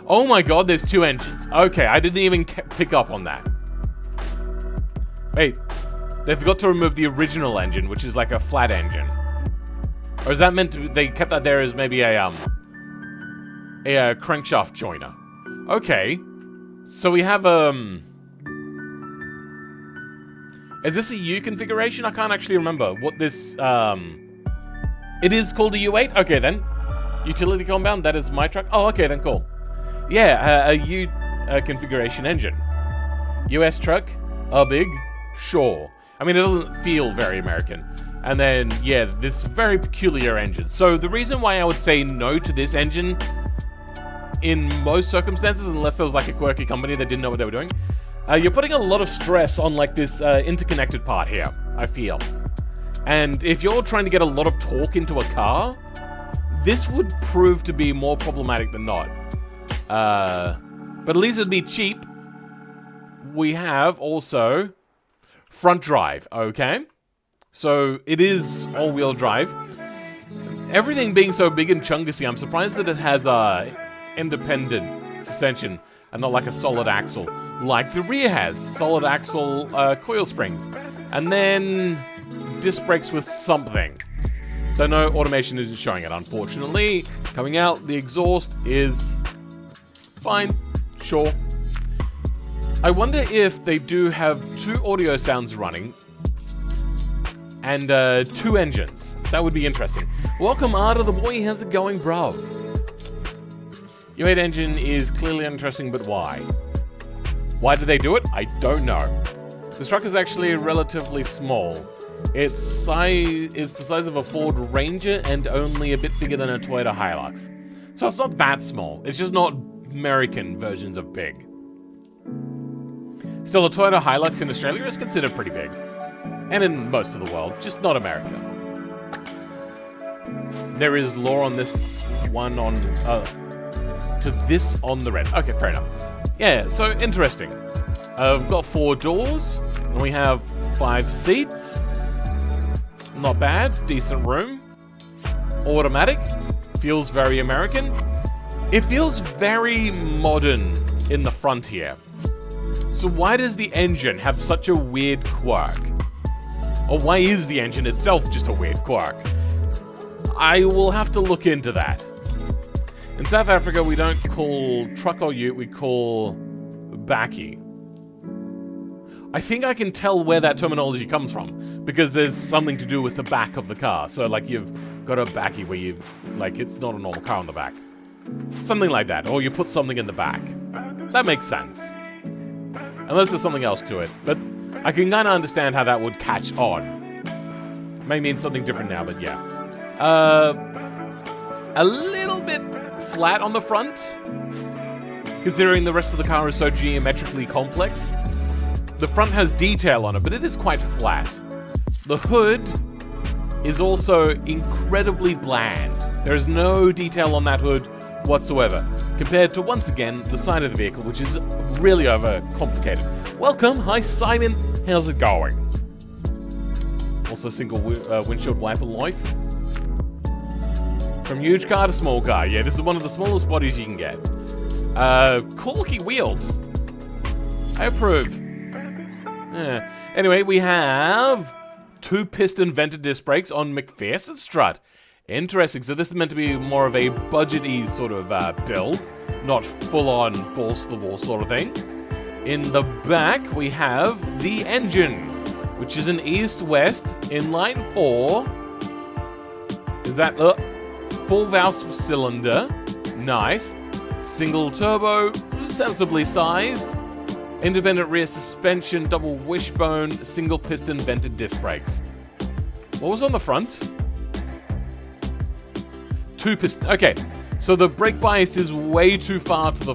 Oh my god, there's 2 engines. Okay, I didn't even pick up on that. Wait, they forgot to remove the original engine, which is like a flat engine. Or is that meant to... They kept that there as maybe a crankshaft joiner. Okay. So we have, is this a U configuration? I can't actually remember what this, It is called a U8? Okay, then. Utility compound, that is my truck. Oh, okay, then, cool. Yeah, a U configuration engine. US truck? Big? Sure. I mean, it doesn't feel very American. And then, yeah, this very peculiar engine. So the reason why I would say no to this engine in most circumstances, unless there was like a quirky company that didn't know what they were doing, you're putting a lot of stress on like this interconnected part here, I feel. And if you're trying to get a lot of torque into a car, this would prove to be more problematic than not. But at least it'd be cheap. We have also front drive, okay? So it is all-wheel drive. Everything being so big and chunky, I'm surprised that it has independent suspension and not like a solid axle, like the rear has. Solid axle coil springs. And then disc brakes with something. So no automation isn't showing it, unfortunately. Coming out, the exhaust is fine, sure. I wonder if they do have 2 audio sounds running and 2 engines. That would be interesting. Welcome, Arda the boy. How's it going, bruv? Your 8 engine is clearly interesting, but why? Why did they do it? I don't know. This truck is actually relatively small. It's the size of a Ford Ranger and only a bit bigger than a Toyota Hilux. So it's not that small. It's just not American versions of big. Still, a Toyota Hilux in Australia is considered pretty big. And in most of the world, just not America. There is lore on this one on... to this on the red. Okay, fair enough. Yeah, so interesting. We've got 4 doors, and we have 5 seats. Not bad, decent room. Automatic, feels very American. It feels very modern in the front here. So why does the engine have such a weird quirk? Or why is the engine itself just a weird quirk? I will have to look into that. In South Africa, we don't call truck or ute, we call bakkie. I think I can tell where that terminology comes from, because there's something to do with the back of the car. So, like, you've got a bakkie where it's not a normal car on the back. Something like that, or you put something in the back. That makes sense. Unless there's something else to it, but I can kind of understand how that would catch on. May mean something different now, but yeah. A little bit flat on the front, considering the rest of the car is so geometrically complex. The front has detail on it, but it is quite flat. The hood is also incredibly bland. There is no detail on that hood whatsoever, compared to, once again, the side of the vehicle, which is really overcomplicated. Welcome, hi Simon, how's it going? Also single windshield wiper life. From huge car to small car, yeah, this is one of the smallest bodies you can get. Cool looking wheels. I approve. Yeah. Anyway, we have 2 piston vented disc brakes on McPherson strut. Interesting. So this is meant to be more of a budgety sort of build, not full-on balls-to-the-wall sort of thing. In the back, we have the engine, which is an east-west inline 4. Is that full valve cylinder? Nice. Single turbo, sensibly sized. Independent rear suspension, double wishbone, single piston vented disc brakes. What was on the front? 2 piston. Okay, so the brake bias is way too far to the...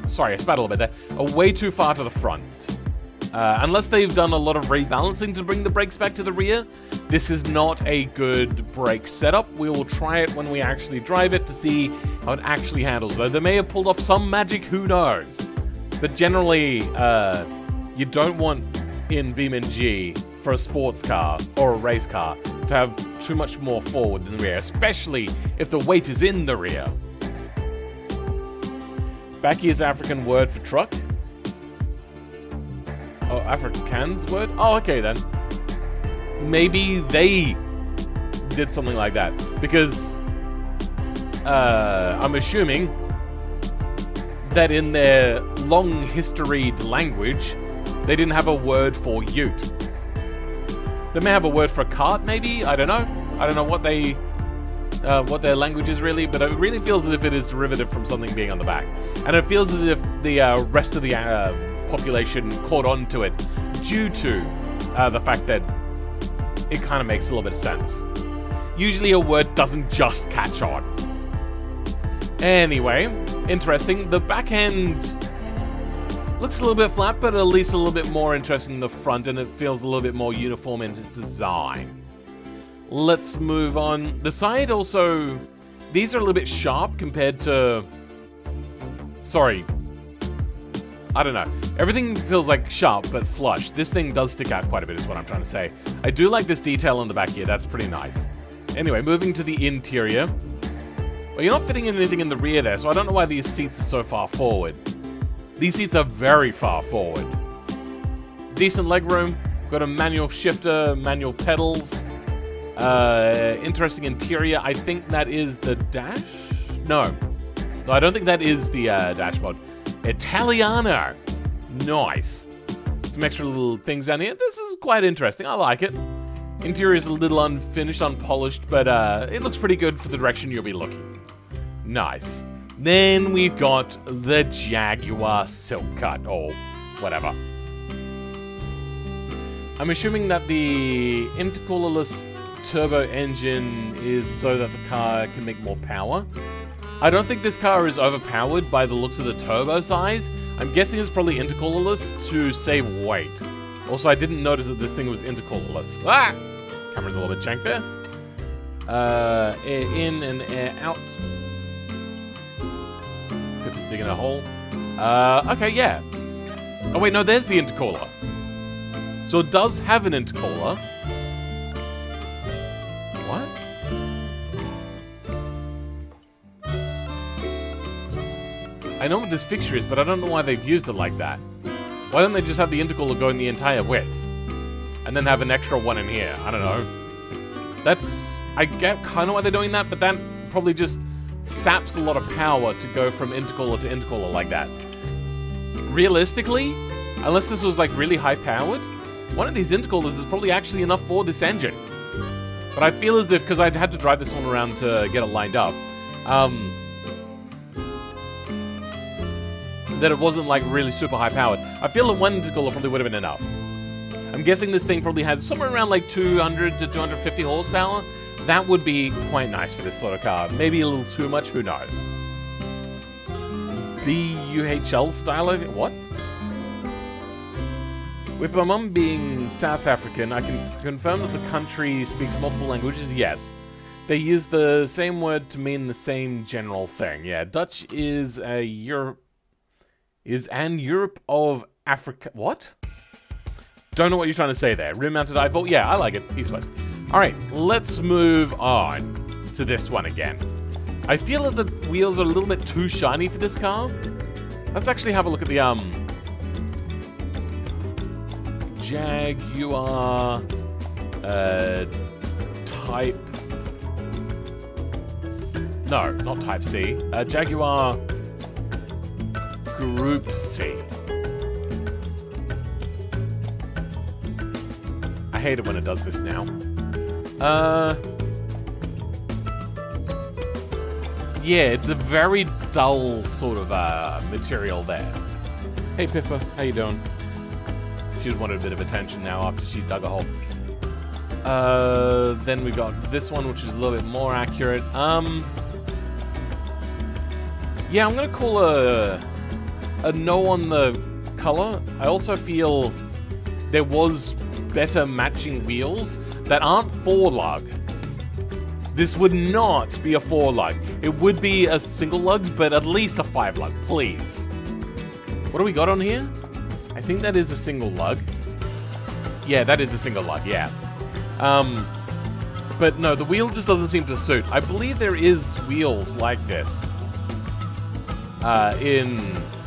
Sorry, I spat a little bit there. Way too far to the front. Unless they've done a lot of rebalancing to bring the brakes back to the rear, this is not a good brake setup. We will try it when we actually drive it to see how it actually handles. Though they may have pulled off some magic, who knows? But generally, you don't want in BeamNG for a sports car or a race car to have too much more forward than the rear, especially if the weight is in the rear. Bakkie is African word for truck. Oh, Afrikaans word? Oh, okay then. Maybe they did something like that. Because I'm assuming that in their long historied language, they didn't have a word for ute. They may have a word for cart, maybe? I don't know. I don't know what their language is really, but it really feels as if it is derivative from something being on the back. And it feels as if the rest of the population caught on to it due to the fact that it kind of makes a little bit of sense. Usually a word doesn't just catch on. Anyway, interesting. The back end looks a little bit flat, but at least a little bit more interesting in the front, and it feels a little bit more uniform in its design. Let's move on. The side also... These are a little bit sharp compared to... Sorry. I don't know. Everything feels like sharp, but flush. This thing does stick out quite a bit is what I'm trying to say. I do like this detail on the back here. That's pretty nice. Anyway, moving to the interior. Well, you're not fitting in anything in the rear there, so I don't know why these seats are so far forward. These seats are very far forward. Decent legroom. Got a manual shifter, manual pedals. Interesting interior. I think that is the dash? No, I don't think that is the dashboard. Italiano. Nice. Some extra little things down here. This is quite interesting. I like it. Interior is a little unfinished, unpolished, but it looks pretty good for the direction you'll be looking. Nice. Then we've got the Jaguar Silk Cut, or whatever. I'm assuming that the intercoolerless turbo engine is so that the car can make more power. I don't think this car is overpowered by the looks of the turbo size. I'm guessing it's probably intercoolerless to save weight. Also, I didn't notice that this thing was intercoolerless. Ah! Camera's a little bit jank there. Air in and air out. Pip's digging a hole. Okay, yeah. Oh wait, no, there's the intercooler. So it does have an intercooler. What? I know what this fixture is, but I don't know why they've used it like that. Why don't they just have the intercooler going the entire width? And then have an extra one in here? I don't know. I get kind of why they're doing that, but that probably just saps a lot of power to go from intercooler to intercooler like that. Realistically, unless this was like really high powered, one of these intercoolers is probably actually enough for this engine. But I feel as if, because I'd had to drive this one around to get it lined up, that it wasn't like really super high powered. I feel that one intercooler probably would have been enough. I'm guessing this thing probably has somewhere around like 200 to 250 horsepower. That would be quite nice for this sort of car. Maybe a little too much, who knows. BUHL style of it? What? With my mum being South African, I can confirm that the country speaks multiple languages. Yes. They use the same word to mean the same general thing. Yeah, Dutch is an Europe of Africa. What? Don't know what you're trying to say there. Rear-mounted eyeball? Yeah, I like it. East-west. Alright, let's move on to this one again. I feel that the wheels are a little bit too shiny for this car. Let's actually have a look at the, Jaguar, Type... No, not Type C. Jaguar Group C. I hate it when it does this now. Yeah, it's a very dull sort of material there. Hey Pippa, how you doing? She just wanted a bit of attention now after she dug a hole. Then we got this one, which is a little bit more accurate. Yeah, I'm gonna call a no on the color. I also feel there was better matching wheels that aren't 4-lug. This would not be a 4-lug. It would be a single lug, but at least a 5-lug, please. What do we got on here? I think that is a single lug. Yeah, that is a single lug, yeah. But no, the wheel just doesn't seem to suit. I believe there is wheels like this. No,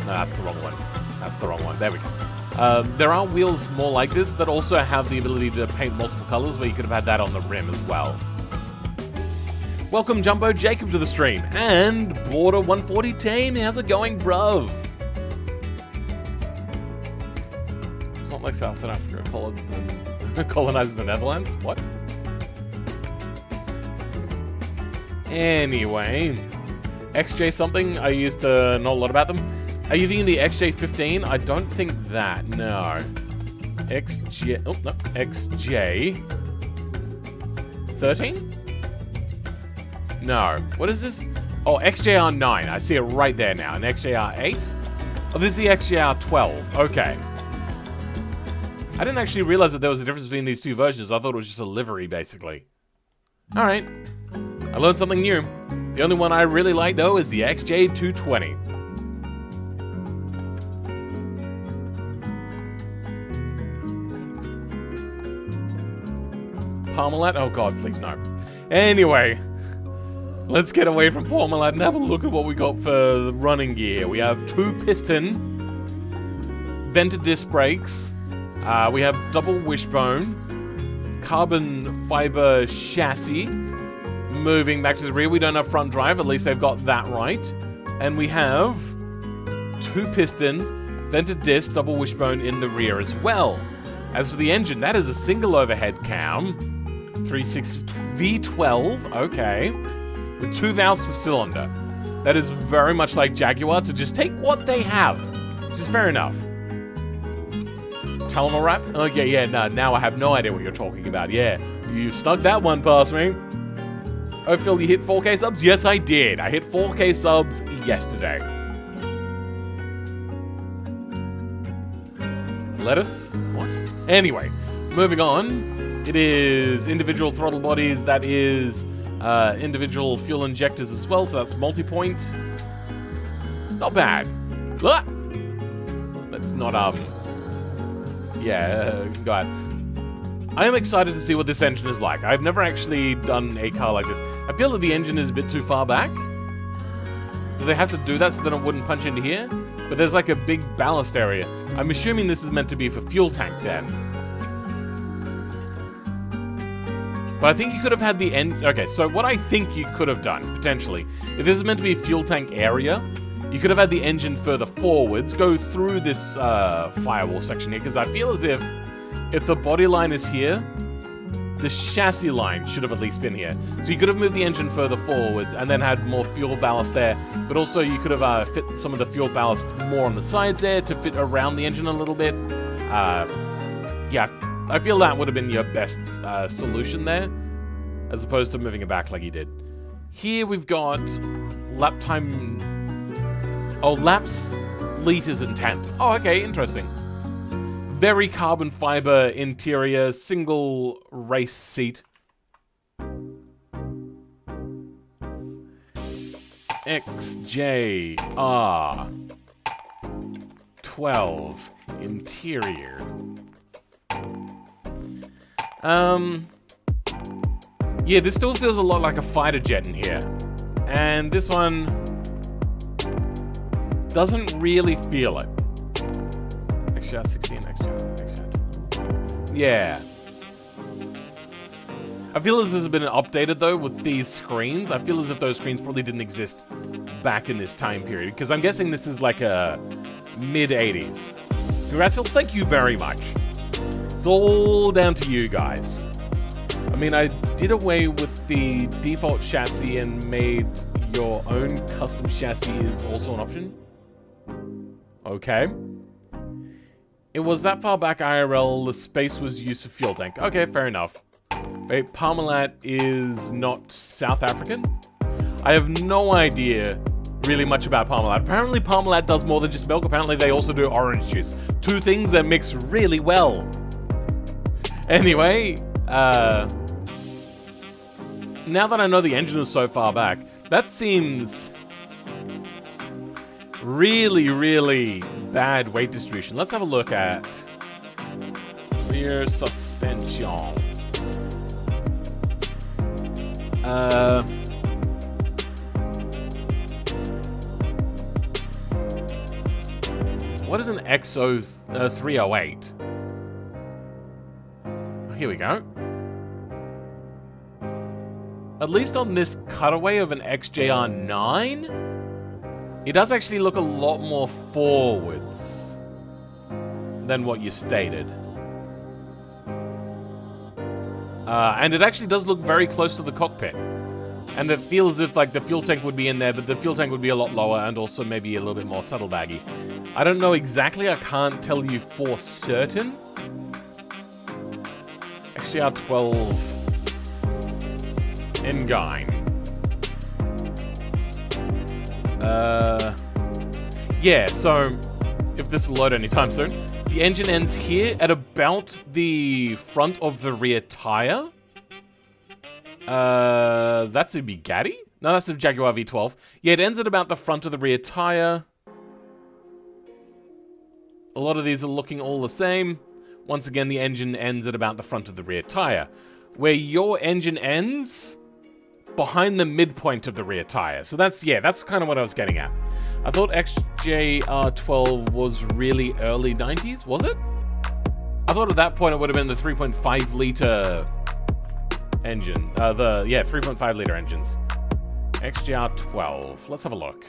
that's the wrong one. That's the wrong one. There we go. There are wheels more like this that also have the ability to paint multiple colors, where you could have had that on the rim as well. Welcome, Jumbo Jacob, to the stream. And Border 140 team, how's it going, bruv? It's not like South Africa colonizing the Netherlands. What? Anyway, XJ something, I used to know a lot about them. Are you thinking the XJ15? I don't think that, no. XJ... Oh, no. XJ... 13? No. What is this? Oh, XJR 9. I see it right there now. And XJR 8? Oh, this is the XJR 12. Okay. I didn't actually realize that there was a difference between these two versions. I thought it was just a livery, basically. Alright. I learned something new. The only one I really like, though, is the XJ220. Parmalat? Oh god, please no. Anyway, let's get away from Parmalat and have a look at what we got for the running gear. We have 2-piston, vented disc brakes. We have double wishbone, carbon fiber chassis. Moving back to the rear, we don't have front drive. At least they've got that right. And we have 2-piston, vented disc, double wishbone in the rear as well. As for the engine, that is a single overhead cam. 3.6 V12, okay. With 2 valves per cylinder. That is very much like Jaguar to just take what they have. Which is fair enough. Talonal wrap? Oh, yeah, no, now I have no idea what you're talking about. Yeah, you snuck that one past me. Oh, Phil, you hit 4K subs? Yes, I did. I hit 4K subs yesterday. Lettuce? What? Anyway, moving on. It is individual throttle bodies. That is individual fuel injectors as well, so that's multi-point. Not bad. Ah! Let's not, yeah, go ahead. I am excited to see what this engine is like. I've never actually done a car like this. I feel that the engine is a bit too far back. Do they have to do that so that it wouldn't punch into here? But there's like a big ballast area. I'm assuming this is meant to be for fuel tank then. But I think you could have had the end... Okay, so what I think you could have done, potentially, if this is meant to be a fuel tank area, you could have had the engine further forwards, go through this firewall section here, because I feel as if the body line is here, the chassis line should have at least been here. So you could have moved the engine further forwards and then had more fuel ballast there, but also you could have fit some of the fuel ballast more on the sides there to fit around the engine a little bit. Yeah, I feel that would have been your best solution there, as opposed to moving it back like you did. Here we've got lap time... Oh, laps, liters, and temps. Oh, okay, interesting. Very carbon fiber interior, single race seat. XJR 12 interior. Yeah, this still feels a lot like a fighter jet in here. And this one doesn't really feel it. XJR 16, XJR. Yeah. I feel as this has been updated, though, with these screens. I feel as if those screens probably didn't exist back in this time period, because I'm guessing this is like a mid-80s. Congrats, Phil. Thank you very much. It's all down to you guys. I mean, I did away with the default chassis and made your own custom chassis is also an option. Okay. It was that far back IRL, the space was used for fuel tank. Okay, fair enough. Wait, Parmalat is not South African? I have no idea really much about Parmalat. Apparently Parmalat does more than just milk. Apparently they also do orange juice. Two things that mix really well. Anyway, now that I know the engine is so far back, that seems really, really bad weight distribution. Let's have a look at rear suspension. What is an XO 308? Here we go. At least on this cutaway of an XJR 9, it does actually look a lot more forwards than what you stated. And it actually does look very close to the cockpit. And it feels as if like the fuel tank would be in there, but the fuel tank would be a lot lower and also maybe a little bit more saddlebaggy. I don't know exactly, I can't tell you for certain. XGR12 Engine. Yeah, so if this will load anytime soon, the engine ends here at about the front of the rear tire. That's a Bugatti? No, that's a Jaguar V12. Yeah, it ends at about the front of the rear tire. A lot of these are looking all the same. Once again, the engine ends at about the front of the rear tire. Where your engine ends, behind the midpoint of the rear tire. So that's kind of what I was getting at. I thought XJR12 was really early 90s, was it? I thought at that point it would have been the 3.5 liter engine. 3.5 liter engines. XJR12. Let's have a look.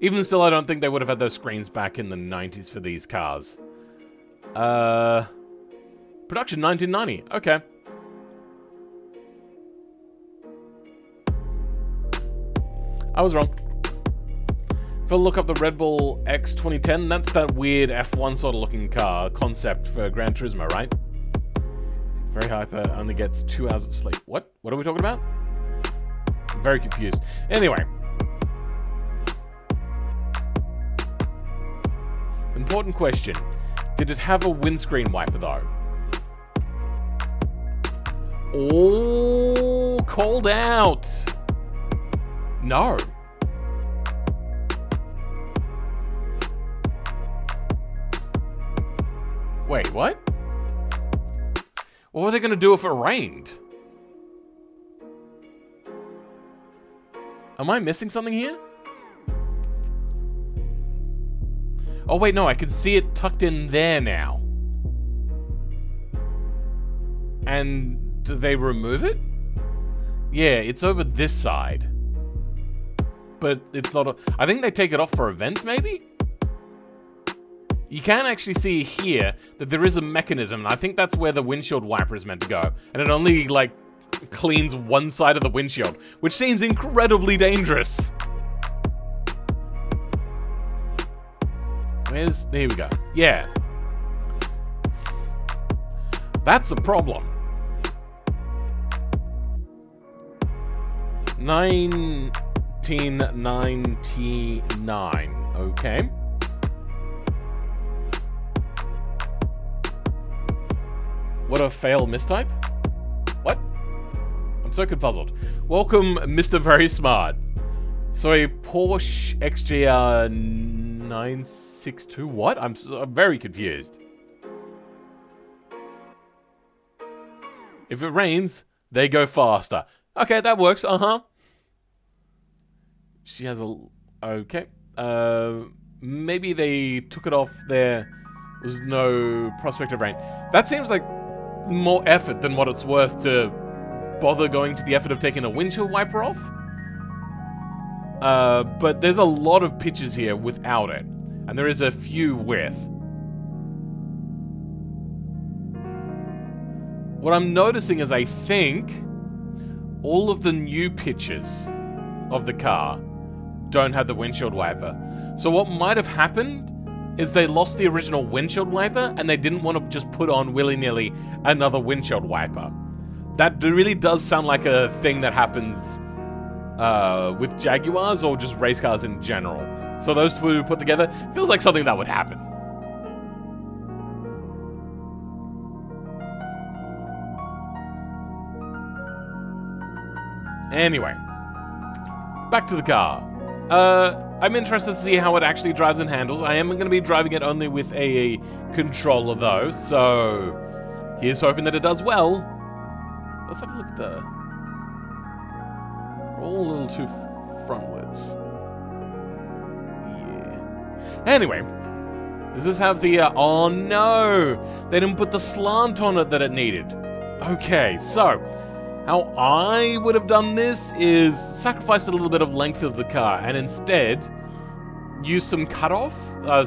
Even still, I don't think they would have had those screens back in the 90s for these cars. Production 1990. Okay. I was wrong. If I look up the Red Bull X 2010, that's that weird F1 sort of looking car concept for Gran Turismo, right? Very hyper, only gets 2 hours of sleep. What? What are we talking about? I'm very confused. Anyway. Important question. Did it have a windscreen wiper though? Oh, called out. No. Wait, what? What were they going to do if it rained? Am I missing something here? Oh wait, no, I can see it tucked in there now. And do they remove it? Yeah, it's over this side. But it's not I think they take it off for events, maybe? You can actually see here that there is a mechanism, and I think that's where the windshield wiper is meant to go. And it only, like, cleans one side of the windshield, which seems incredibly dangerous. Here we go. Yeah. That's a problem. 1999. Okay. What a fail mistype? What? I'm so confuzzled. Welcome, Mr. Very Smart. So a Porsche XGR 962, what? I'm very confused. If it rains, they go faster. Okay, that works, She has a... Okay. Maybe they took it off there. Was no prospect of rain. That seems like more effort than what it's worth to bother going to the effort of taking a windshield wiper off. But there's a lot of pictures here without it. And there is a few with. What I'm noticing is I think all of the new pictures of the car don't have the windshield wiper. So what might have happened is they lost the original windshield wiper and they didn't want to just put on willy-nilly another windshield wiper. That really does sound like a thing that happens with Jaguars or just race cars in general. So those two put together, feels like something that would happen. Anyway, back to the car. I'm interested to see how it actually drives and handles. I am going to be driving it only with a controller though, so here's hoping that it does well. Let's have a look at the... We're all a little too frontwards. Yeah. Anyway, does this have the... oh no! They didn't put the slant on it that it needed. Okay, so... How I would have done this is sacrifice a little bit of length of the car and instead use some cutoff,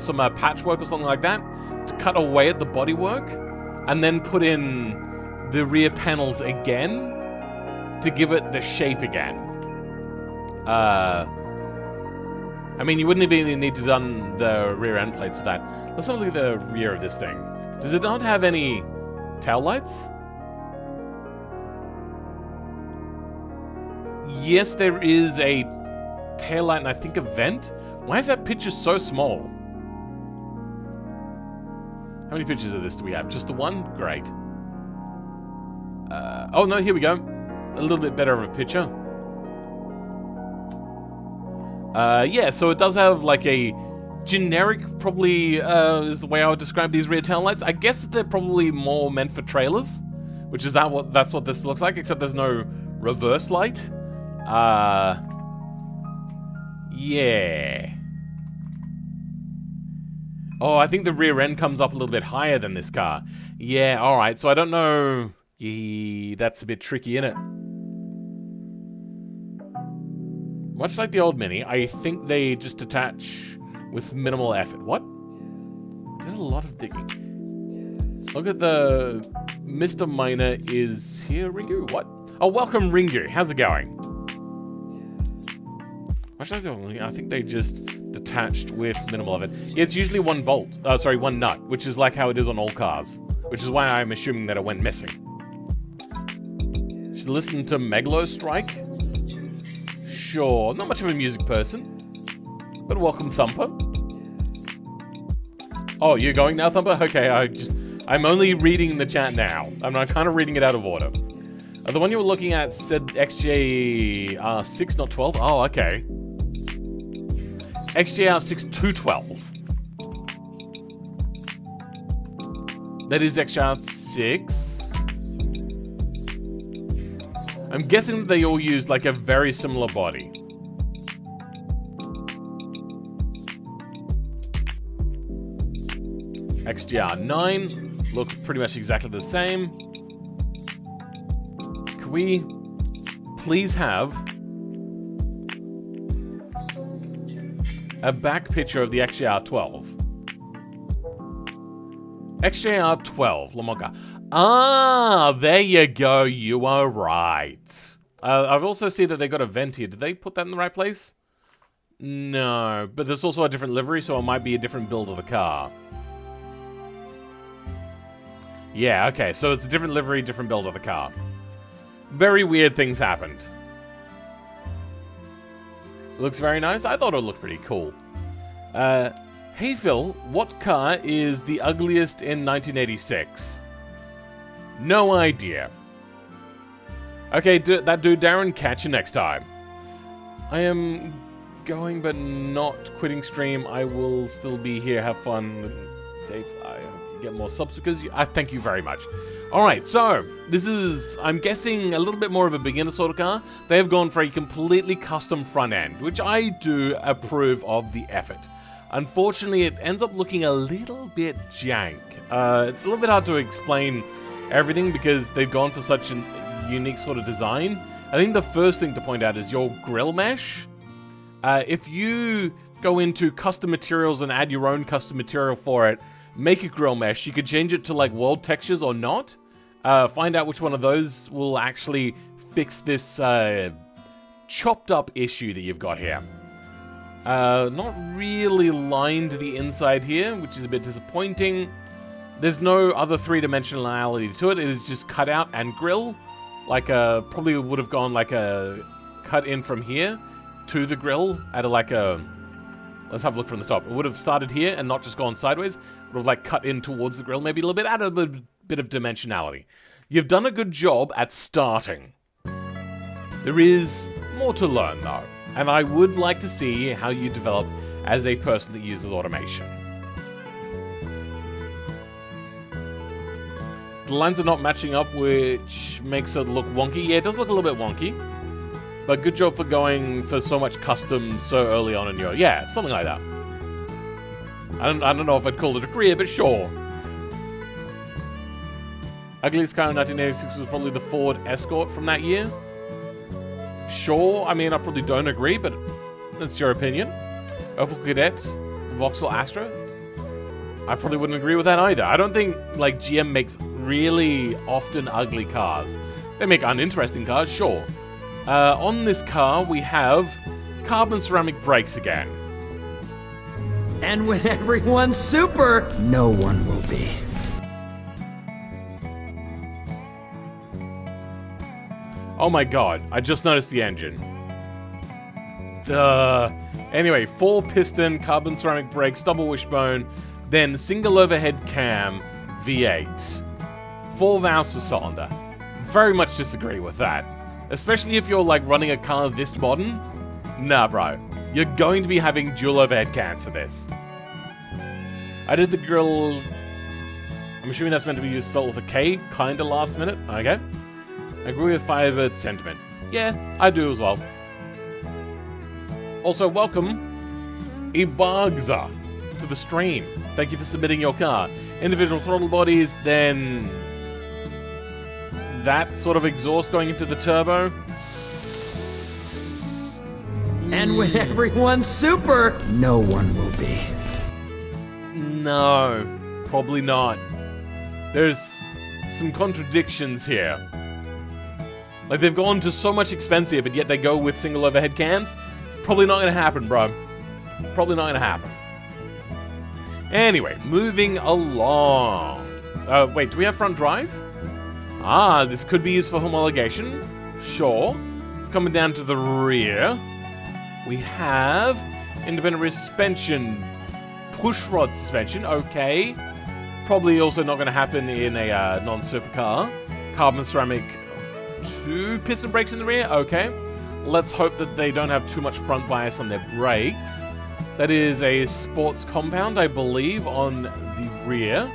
some patchwork or something like that to cut away at the bodywork and then put in the rear panels again to give it the shape again. I mean, you wouldn't even need to have done the rear end plates for that. Let's have a look at the rear of this thing. Does it not have any taillights? Yes, there is a taillight and I think a vent. Why is that picture so small? How many pictures of this do we have? Just the one? Great. Oh no, here we go. A little bit better of a picture. Yeah, so it does have like a generic, probably is the way I would describe these rear taillights. I guess they're probably more meant for trailers, which is that's what this looks like, except there's no reverse light. Yeah. Oh, I think the rear end comes up a little bit higher than this car. Yeah, alright, so I don't know. Yeah, that's a bit tricky, isn't it? Much like the old Mini, I think they just attach with minimal effort. What? Did a lot of digging. Look at the... Mr. Miner is here. Ringu, what? Oh, welcome, Ringu. How's it going? Much like the old Mini, I think they just detached with minimal effort. Yeah, it's usually one bolt. Sorry, one nut, which is like how it is on all cars. Which is why I'm assuming that it went missing. Should listen to Megalo Strike? Sure, not much of a music person, but welcome, Thumper. Oh, you're going now, Thumper? Okay, I'm only reading the chat now. I'm kind of reading it out of order. The one you were looking at said XJR6, not 12? Oh, okay. XJR6 212. That is XJR6. I'm guessing that they all used like a very similar body. XGR9 looks pretty much exactly the same. Can we please have a back picture of the XJR12? XJR12, Lamoka. Ah, there you go. You are right. I've also seen that they got a vent here. Did they put that in the right place? No, but there's also a different livery, so it might be a different build of the car. Yeah, okay, so it's a different livery, different build of the car. Very weird things happened. Looks very nice. I thought it looked pretty cool. Hey Phil, what car is the ugliest in 1986? No idea. Okay, that dude Darren, catch you next time. I am going but not quitting stream. I will still be here, have fun. Dave, I hope you get more subs because I thank you very much. Alright, so this is, I'm guessing, a little bit more of a beginner sort of car. They have gone for a completely custom front end, which I do approve of the effort. Unfortunately, it ends up looking a little bit jank. It's a little bit hard to explain everything because they've gone for such a unique sort of design. I think the first thing to point out is your grill mesh. If you go into custom materials and add your own custom material for it, make a grill mesh, you could change it to like world textures or not. Find out which one of those will actually fix this chopped up issue that you've got here. Not really lined the inside here, which is a bit disappointing. There's no other three-dimensionality to it. It is just cut out and grill. Like probably would have gone like a cut in from here to the grill at like a... Let's have a look from the top. It would have started here and not just gone sideways. It would have like cut in towards the grill, maybe a little bit, add a bit of dimensionality. You've done a good job at starting. There is more to learn though, and I would like to see how you develop as a person that uses automation. The lines are not matching up, which makes it look wonky. Yeah, it does look a little bit wonky. But good job for going for so much custom so early on in your... Yeah, something like that. I don't know if I'd call it a career, but sure. Ugliest car in 1986 was probably the Ford Escort from that year. Sure, I mean, I probably don't agree, but that's your opinion. Opel Kadett, Vauxhall Astra. I probably wouldn't agree with that either. I don't think, like, GM makes really often ugly cars. They make uninteresting cars, sure. On this car, we have carbon ceramic brakes again. And when everyone's super, no one will be. Oh my god, I just noticed the engine. Anyway, 4-piston, carbon ceramic brakes, double wishbone, then single overhead cam, V8. 4 valves per cylinder. Very much disagree with that. Especially if you're like running a car this modern. Nah, bro. You're going to be having dual overhead cams for this. I did the grill... I'm assuming that's meant to be spelled with a K, kinda last minute. Okay. I agree with Firebird sentiment. Yeah, I do as well. Also, welcome, Ibagza, to the stream. Thank you for submitting your car. Individual throttle bodies, then... that sort of exhaust going into the turbo. And when everyone's super, no one will be. No, probably not. There's some contradictions here. Like, they've gone to so much expensive, but yet they go with single overhead cams. It's probably not going to happen, bro. Probably not going to happen. Anyway, moving along. Wait, do we have front drive? Ah, this could be used for homologation. Sure. It's coming down to the rear. We have independent rear suspension, push rod suspension, okay. Probably also not going to happen in a non-supercar. Carbon ceramic 2 piston brakes in the rear, okay. Let's hope that they don't have too much front bias on their brakes. That is a sports compound, I believe, on the rear.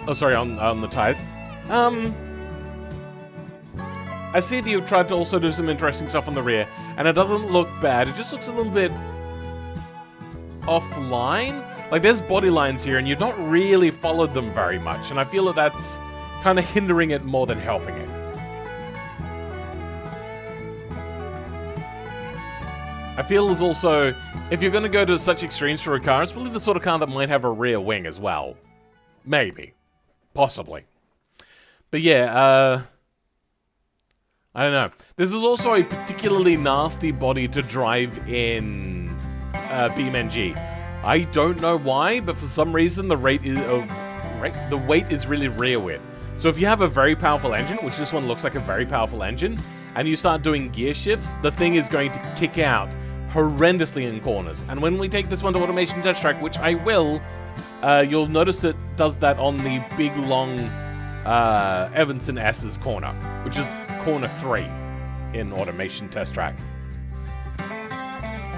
Oh, sorry, on the tires. I see that you've tried to also do some interesting stuff on the rear, and it doesn't look bad. It just looks a little bit offline. Like, there's body lines here, and you've not really followed them very much, and I feel that that's kind of hindering it more than helping it. I feel there's also, if you're going to go to such extremes for a car, it's probably the sort of car that might have a rear wing as well. Maybe. Possibly. But yeah, I don't know. This is also a particularly nasty body to drive in beamng. I don't know why, but for some reason the weight is really rearward. So if you have a very powerful engine, which this one looks like a very powerful engine, and you start doing gear shifts, the thing is going to kick out horrendously in corners. And when we take this one to automation test track, which I will, you'll notice it does that on the big long Evanson S's corner, which is corner 3 in automation test track.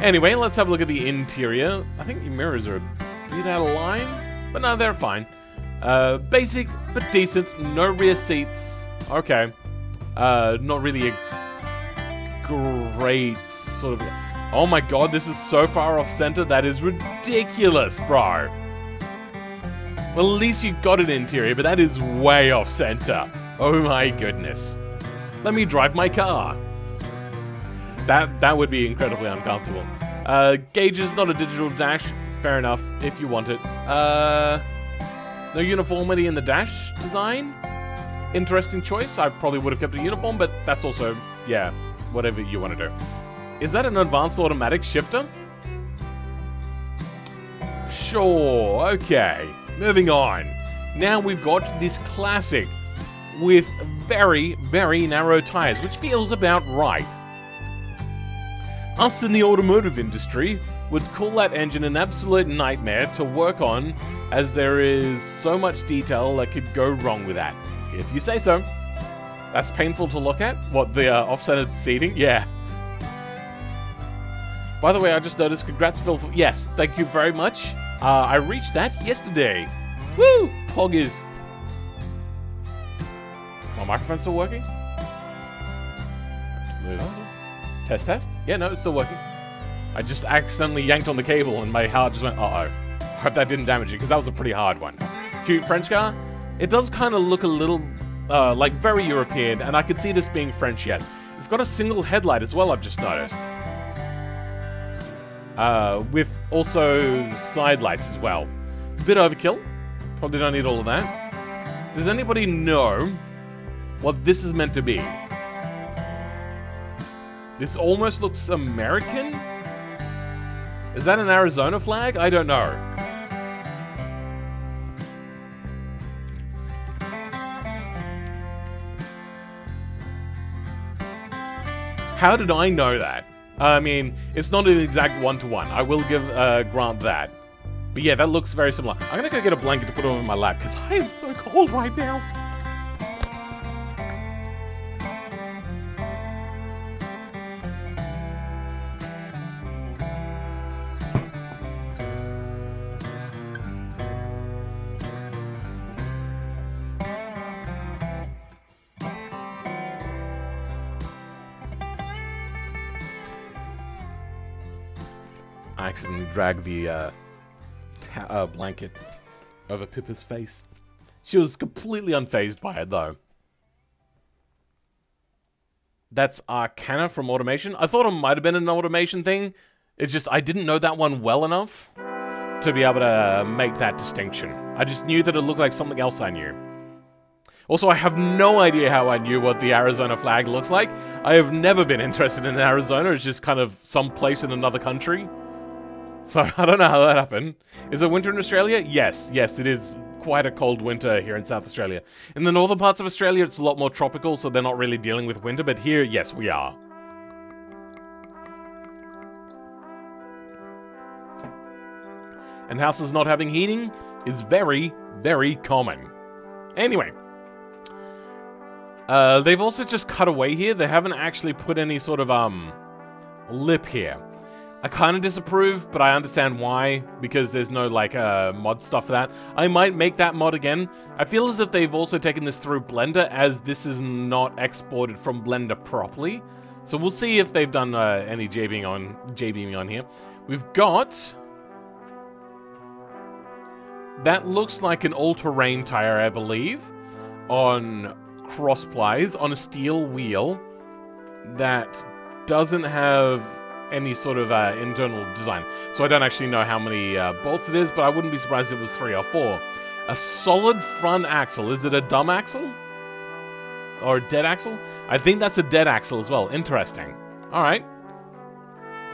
Anyway, let's have a look at the interior. I think the mirrors are a bit out of line, but no, they're fine. Basic, but decent. No rear seats. Okay. Not really a great sort of... Oh my god, this is so far off center. That is ridiculous, bro. Well, at least you got an interior, but that is way off center. Oh my goodness. Let me drive my car. That would be incredibly uncomfortable. Gauges, not a digital dash. Fair enough, if you want it. No uniformity in the dash design. Interesting choice. I probably would have kept a uniform, but that's also, yeah, whatever you want to do. Is that an advanced automatic shifter? Sure, okay. Moving on. Now we've got this classic with very, very narrow tires, which feels about right. Us in the automotive industry would call that engine an absolute nightmare to work on, as there is so much detail that could go wrong with that. If you say so. That's painful to look at. What, the off-centered seating? Yeah. By the way, I just noticed, congrats Phil. Yes, thank you very much. I reached that yesterday. Woo! Poggers. My microphone's still working? Move on. Test? Yeah, no, it's still working. I just accidentally yanked on the cable and my heart just went, uh-oh. Hope that didn't damage it, because that was a pretty hard one. Cute French car. It does kind of look a little, like, very European, and I could see this being French, yes. It's got a single headlight as well, I've just noticed. With also side lights as well. A bit overkill. Probably don't need all of that. Does anybody know what this is meant to be? This almost looks American? Is that an Arizona flag? I don't know. How did I know that? I mean, it's not an exact one-to-one. I will give grant that. But yeah, that looks very similar. I'm gonna go get a blanket to put over my lap because I am so cold right now. I accidentally dragged the blanket over Pippa's face. She was completely unfazed by it, though. That's Arcana from Automation. I thought it might have been an automation thing. It's just I didn't know that one well enough to be able to make that distinction. I just knew that it looked like something else I knew. Also, I have no idea how I knew what the Arizona flag looks like. I have never been interested in Arizona. It's just kind of some place in another country. So I don't know how that happened. Is it winter in Australia? Yes, it is quite a cold winter here in South Australia. In the northern parts of Australia, it's a lot more tropical, so they're not really dealing with winter, but here, yes, we are. And houses not having heating is very, very common. Anyway. They've also just cut away here. They haven't actually put any sort of, lip here. I kind of disapprove, but I understand why, because there's no, like, mod stuff for that. I might make that mod again. I feel as if they've also taken this through Blender, as this is not exported from Blender properly. So we'll see if they've done any J-beaming on here. We've got... That looks like an all-terrain tire, I believe, on cross plies, on a steel wheel that doesn't have any sort of internal design. So I don't actually know how many bolts it is, but I wouldn't be surprised if it was 3 or 4. A solid front axle. Is it a dumb axle? Or a dead axle? I think that's a dead axle as well. Interesting. Alright.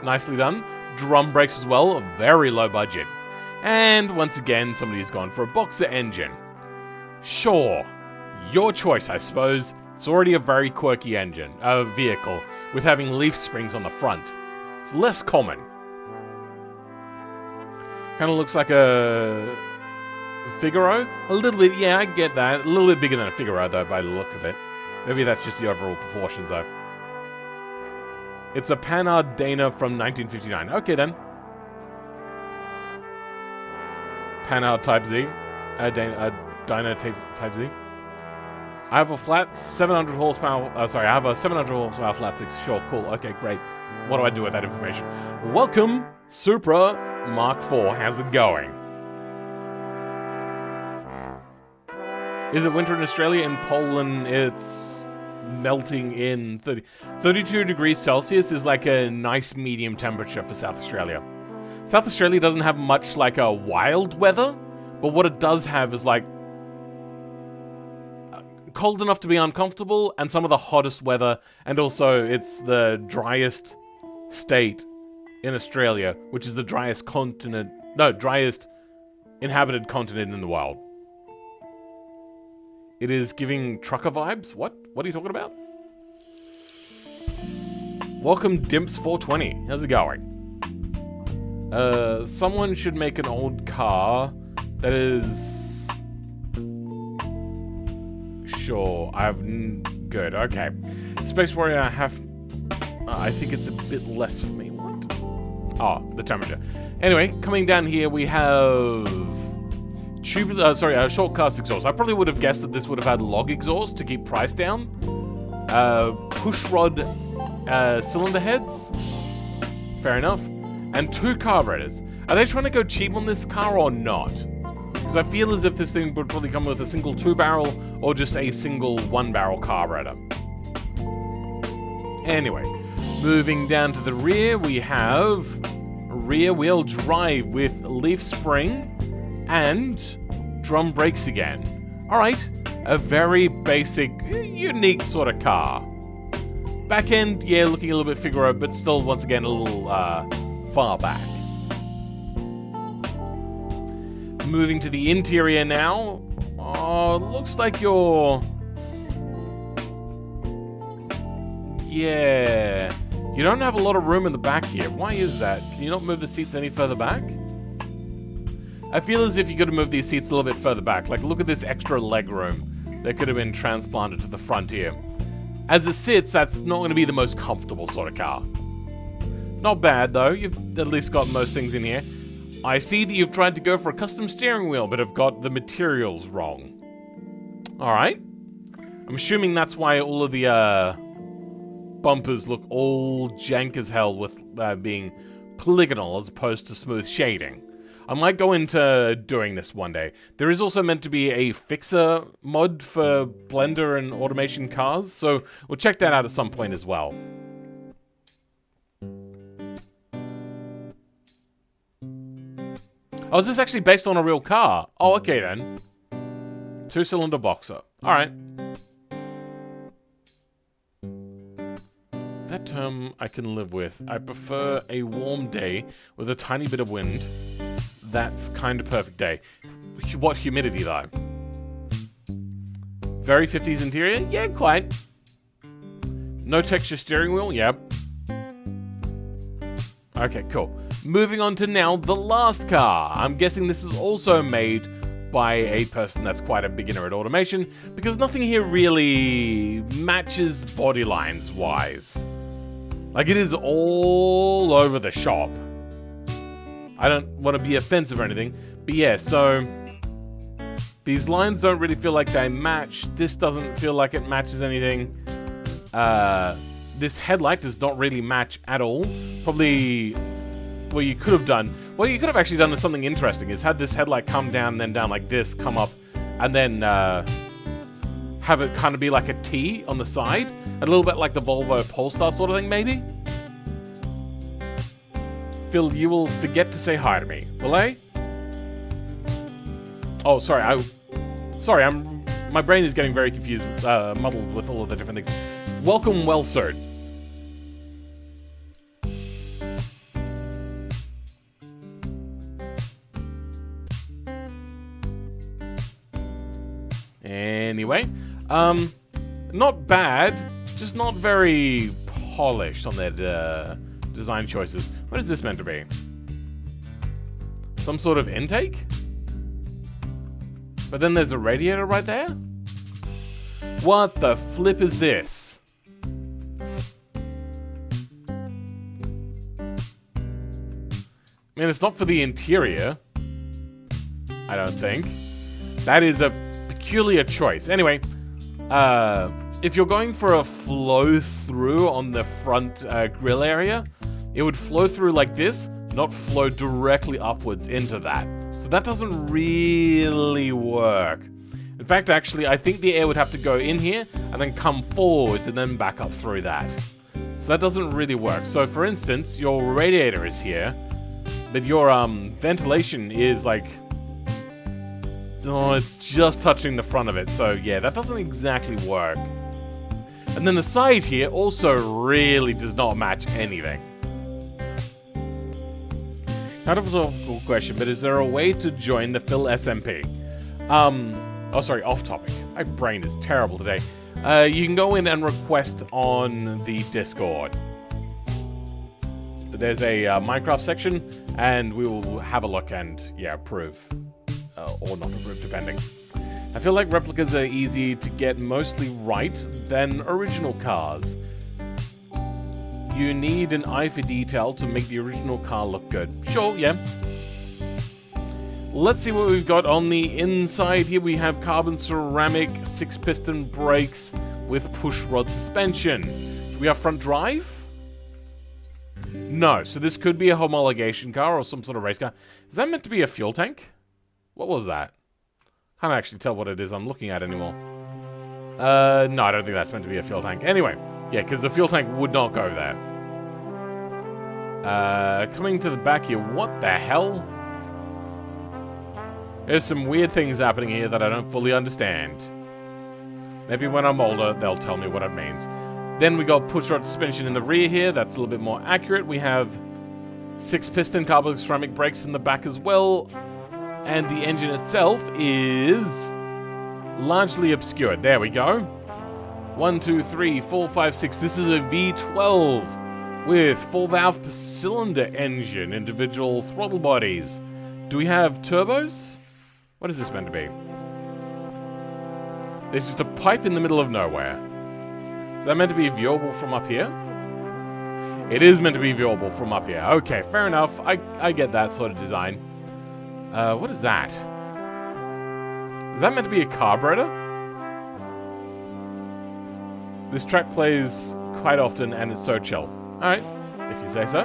Nicely done. Drum brakes as well. Very low budget. And once again, somebody's gone for a boxer engine. Sure. Your choice, I suppose. It's already a very quirky engine. Vehicle. With having leaf springs on the front. It's less common. Kind of looks like a Figaro. A little bit, yeah, I get that. A little bit bigger than a Figaro, though, by the look of it. Maybe that's just the overall proportions, though. It's a Panhard Dana from 1959. Okay, then. Panhard Type Z. Dyna Type Z. I have a flat 700 horsepower. I have a 700 horsepower flat 6. Sure, cool. Okay, great. What do I do with that information? Welcome, Supra Mark IV. How's it going? Is it winter in Australia? In Poland, it's melting in 32 degrees Celsius is like a nice medium temperature for South Australia. South Australia doesn't have much like a wild weather, but what it does have is like cold enough to be uncomfortable and some of the hottest weather, and also it's the driest state in Australia, which is the driest driest inhabited continent in the world. It is giving trucker vibes. What are you talking about? Welcome, Dimps420. How's it going? Someone should make an old car that is... Sure, good, okay. Space Warrior, I have... I think it's a bit less for me. What? Oh, the temperature. Anyway, coming down here, we have... short cast exhaust. I probably would have guessed that this would have had log exhaust to keep price down. Push rod cylinder heads. Fair enough. And 2 carburetors. Are they trying to go cheap on this car or not? Because I feel as if this thing would probably come with a single 2-barrel or just a single 1-barrel carburetor. Anyway, moving down to the rear, we have rear-wheel drive with leaf spring and drum brakes again. Alright, a very basic, unique sort of car. Back end, yeah, looking a little bit Figaro, but still, once again, a little far back. Moving to the interior now. Oh, looks like you're... Yeah. You don't have a lot of room in the back here. Why is that? Can you not move the seats any further back? I feel as if you could have moved these seats a little bit further back. Like, look at this extra leg room that could have been transplanted to the front here. As it sits, that's not going to be the most comfortable sort of car. Not bad, though. You've at least got most things in here. I see that you've tried to go for a custom steering wheel, but have got the materials wrong. Alright. I'm assuming that's why all of the bumpers look all jank as hell with being polygonal as opposed to smooth shading. I might go into doing this one day. There is also meant to be a fixer mod for Blender and automation cars, so we'll check that out at some point as well. Oh, is this actually based on a real car? Oh, okay then. 2-cylinder boxer. Alright. That term I can live with. I prefer a warm day with a tiny bit of wind. That's kind of perfect day. What humidity, though? Very 50s interior? Yeah, quite. No texture steering wheel? Yep. Okay, cool. Moving on to now the last car. I'm guessing this is also made by a person that's quite a beginner at automation, because nothing here really matches body lines wise. Like, it is all over the shop. I don't want to be offensive or anything, but yeah, so these lines don't really feel like they match. This doesn't feel like it matches anything. This headlight does not really match at all. Probably what you could have done, what you could have actually done is something interesting, is had this headlight come down and then down like this, come up, and then have it kind of be like a T on the side. A little bit like the Volvo Polestar sort of thing, maybe? Phil, you will forget to say hi to me, will I? Oh, sorry, my brain is getting very confused, muddled with all of the different things. Welcome, well, sir. Anyway, not bad, just not very polished on their design choices. What is this meant to be? Some sort of intake? But then there's a radiator right there? What the flip is this? I mean, it's not for the interior, I don't think. That is a peculiar choice. Anyway, if you're going for a flow through on the front grill area, it would flow through like this, not flow directly upwards into that. So that doesn't really work. In fact, actually, I think the air would have to go in here and then come forwards and then back up through that. So that doesn't really work. So for instance, your radiator is here, but your ventilation is like, oh, it's just touching the front of it. So yeah, that doesn't exactly work. And then the side here also really does not match anything. Kind of a cool question, but is there a way to join the Phil SMP? Oh, sorry, off topic. My brain is terrible today. You can go in and request on the Discord. There's a Minecraft section, and we will have a look and, yeah, approve. Or not approve, depending. I feel like replicas are easy to get mostly right than original cars. You need an eye for detail to make the original car look good. Sure, yeah. Let's see what we've got on the inside here. We have carbon ceramic 6-piston brakes with push rod suspension. Do we have front drive? No, so this could be a homologation car or some sort of race car. Is that meant to be a fuel tank? What was that? Can't actually tell what it is I'm looking at anymore. No, I don't think that's meant to be a fuel tank. Anyway, yeah, because the fuel tank would not go there. Coming to the back here, what the hell? There's some weird things happening here that I don't fully understand. Maybe when I'm older, they'll tell me what it means. Then we got push rod suspension in the rear here. That's a little bit more accurate. We have 6-piston carbon ceramic brakes in the back as well. And the engine itself is largely obscured. There we go. 1, 2, 3, 4, 5, 6. This is a V12. with 4-valve per cylinder engine, individual throttle bodies. Do we have turbos? What is this meant to be? There's just a pipe in the middle of nowhere. Is that meant to be viewable from up here? It is meant to be viewable from up here. Okay, fair enough. I get that sort of design. What is that? Is that meant to be a carburetor? This track plays quite often and it's so chill. Alright, if you say so.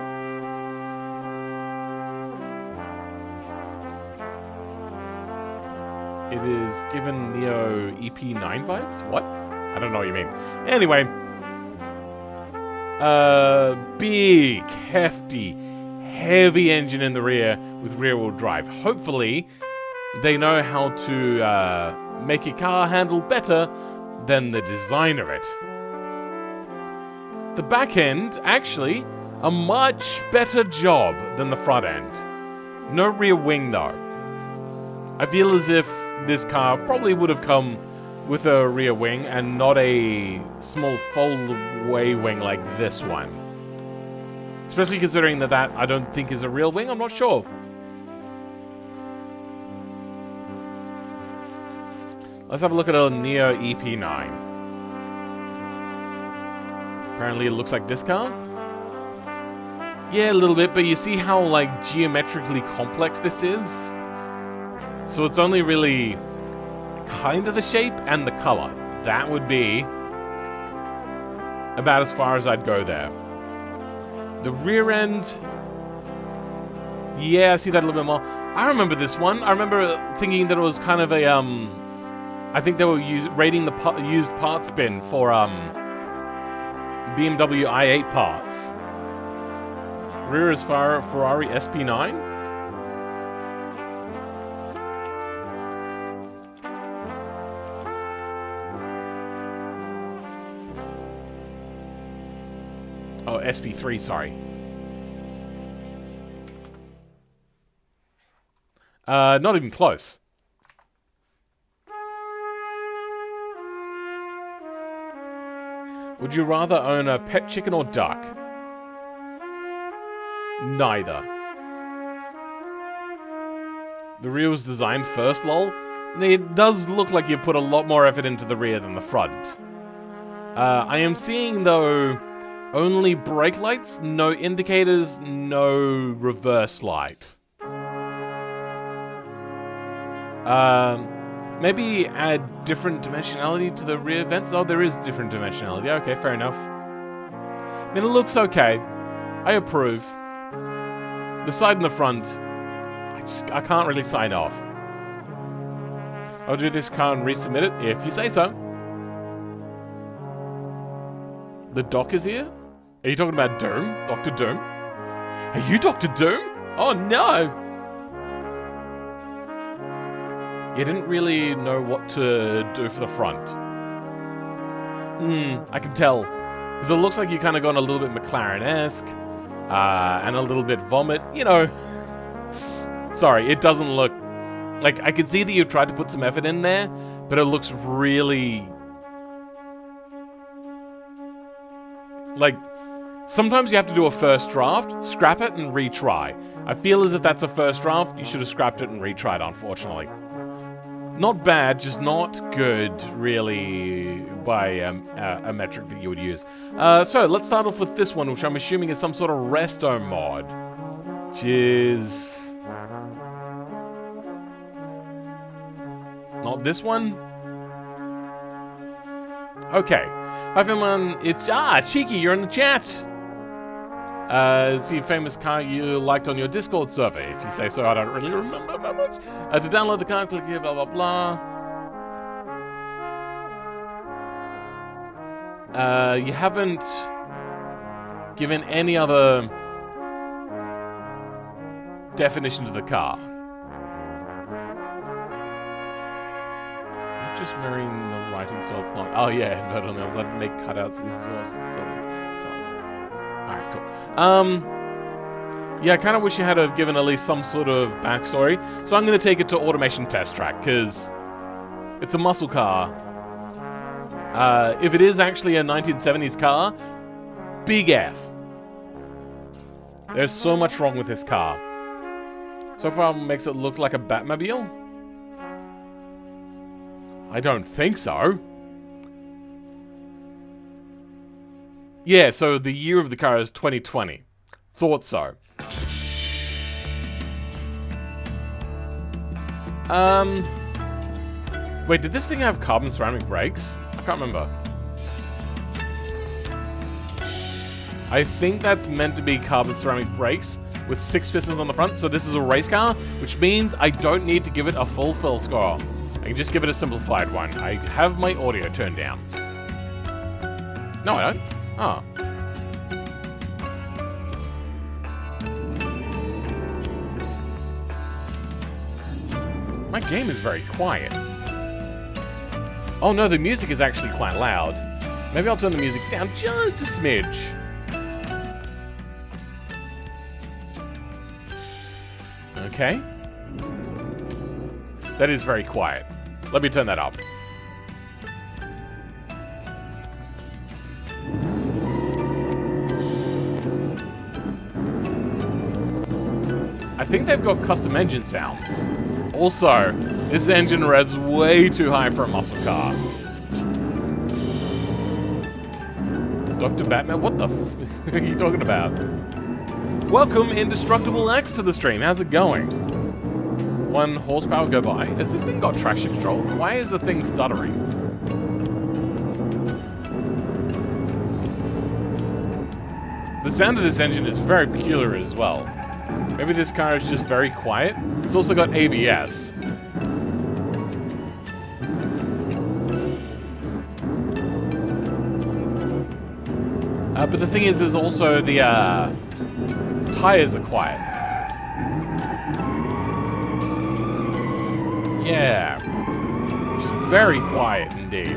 It is given Neo EP9 vibes? What? I don't know what you mean. Anyway. Big, hefty, heavy engine in the rear with rear-wheel drive. Hopefully, they know how to make a car handle better than the design of it. The back end, actually, a much better job than the front end. No rear wing, though. I feel as if this car probably would have come with a rear wing and not a small fold-away wing like this one. Especially considering that I don't think is a real wing, I'm not sure. Let's have a look at a Neo EP9. Apparently it looks like this car. Yeah, a little bit, but you see how, like, geometrically complex this is? So it's only really kind of the shape and the color. That would be about as far as I'd go there. The rear end, yeah, I see that a little bit more. I remember this one. I remember thinking that it was kind of a, I think they were rating the used parts bin for, BMW i8 parts. Rear is Ferrari SP9. Oh, SP3, sorry. Not even close. Would you rather own a pet chicken or duck? Neither. The rear was designed first, lol. It does look like you put a lot more effort into the rear than the front. I am seeing, though, only brake lights, no indicators, no reverse light. Maybe add different dimensionality to the rear vents. Oh, there is different dimensionality. Okay, fair enough. I mean, it looks okay. I approve. The side and the front, I can't really sign off. I'll do this car and resubmit it if you say so. The doc is here? Are you talking about Doom? Dr. Doom? Are you Dr. Doom? Oh no! You didn't really know what to do for the front. I can tell. Because it looks like you kind of gone a little bit McLaren-esque. And a little bit vomit. You know. Sorry, it doesn't look... Like, I can see that you tried to put some effort in there. But it looks really... Like, sometimes you have to do a first draft, scrap it, and retry. I feel as if that's a first draft, you should have scrapped it and retried, unfortunately. Not bad, just not good, really, by a metric that you would use. So, let's start off with this one, which I'm assuming is some sort of resto mod. Which is... not this one? Okay. Hi, everyone. It's... Cheeky, you're in the chat! See a famous car you liked on your Discord server. If you say so, I don't really remember that much. To download the car, click here, blah, blah, blah. You haven't given any other definition to the car. Not just mirroring the writing, so it's not... Oh, yeah, invert on the other side. Make cutouts of the exhaust still. Alright, cool. Yeah, I kind of wish you had to have given at least some sort of backstory. So I'm going to take it to Automation Test Track, because it's a muscle car. If it is actually a 1970s car, big F. There's so much wrong with this car. So far, makes it look like a Batmobile? I don't think so. Yeah, so the year of the car is 2020. Thought so. Wait, did this thing have carbon ceramic brakes? I can't remember. I think that's meant to be carbon ceramic brakes with 6 pistons on the front, so this is a race car, which means I don't need to give it a full score. I can just give it a simplified one. I have my audio turned down. No, I don't. Oh. My game is very quiet. Oh no, the music is actually quite loud. Maybe I'll turn the music down just a smidge. Okay. That is very quiet. Let me turn that up. I think they've got custom engine sounds. Also, this engine revs way too high for a muscle car. Dr. Batman, what the f are you talking about? Welcome, Indestructible X, to the stream. How's it going? 1 horsepower go by. Has this thing got traction control? Why is the thing stuttering? The sound of this engine is very peculiar as well. Maybe this car is just very quiet. It's also got ABS. But the thing is also the tires are quiet. Yeah. It's very quiet indeed.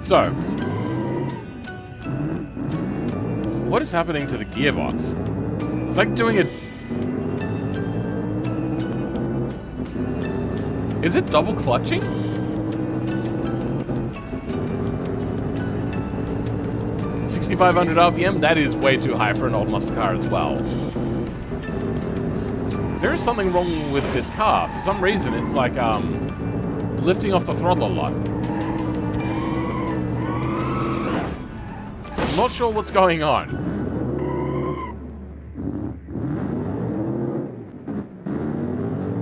So, what is happening to the gearbox? It's like doing a... Is it double clutching? $6,500 RPM? That is way too high for an old muscle car as well. There is something wrong with this car. For some reason, it's like, lifting off the throttle a lot. I'm not sure what's going on.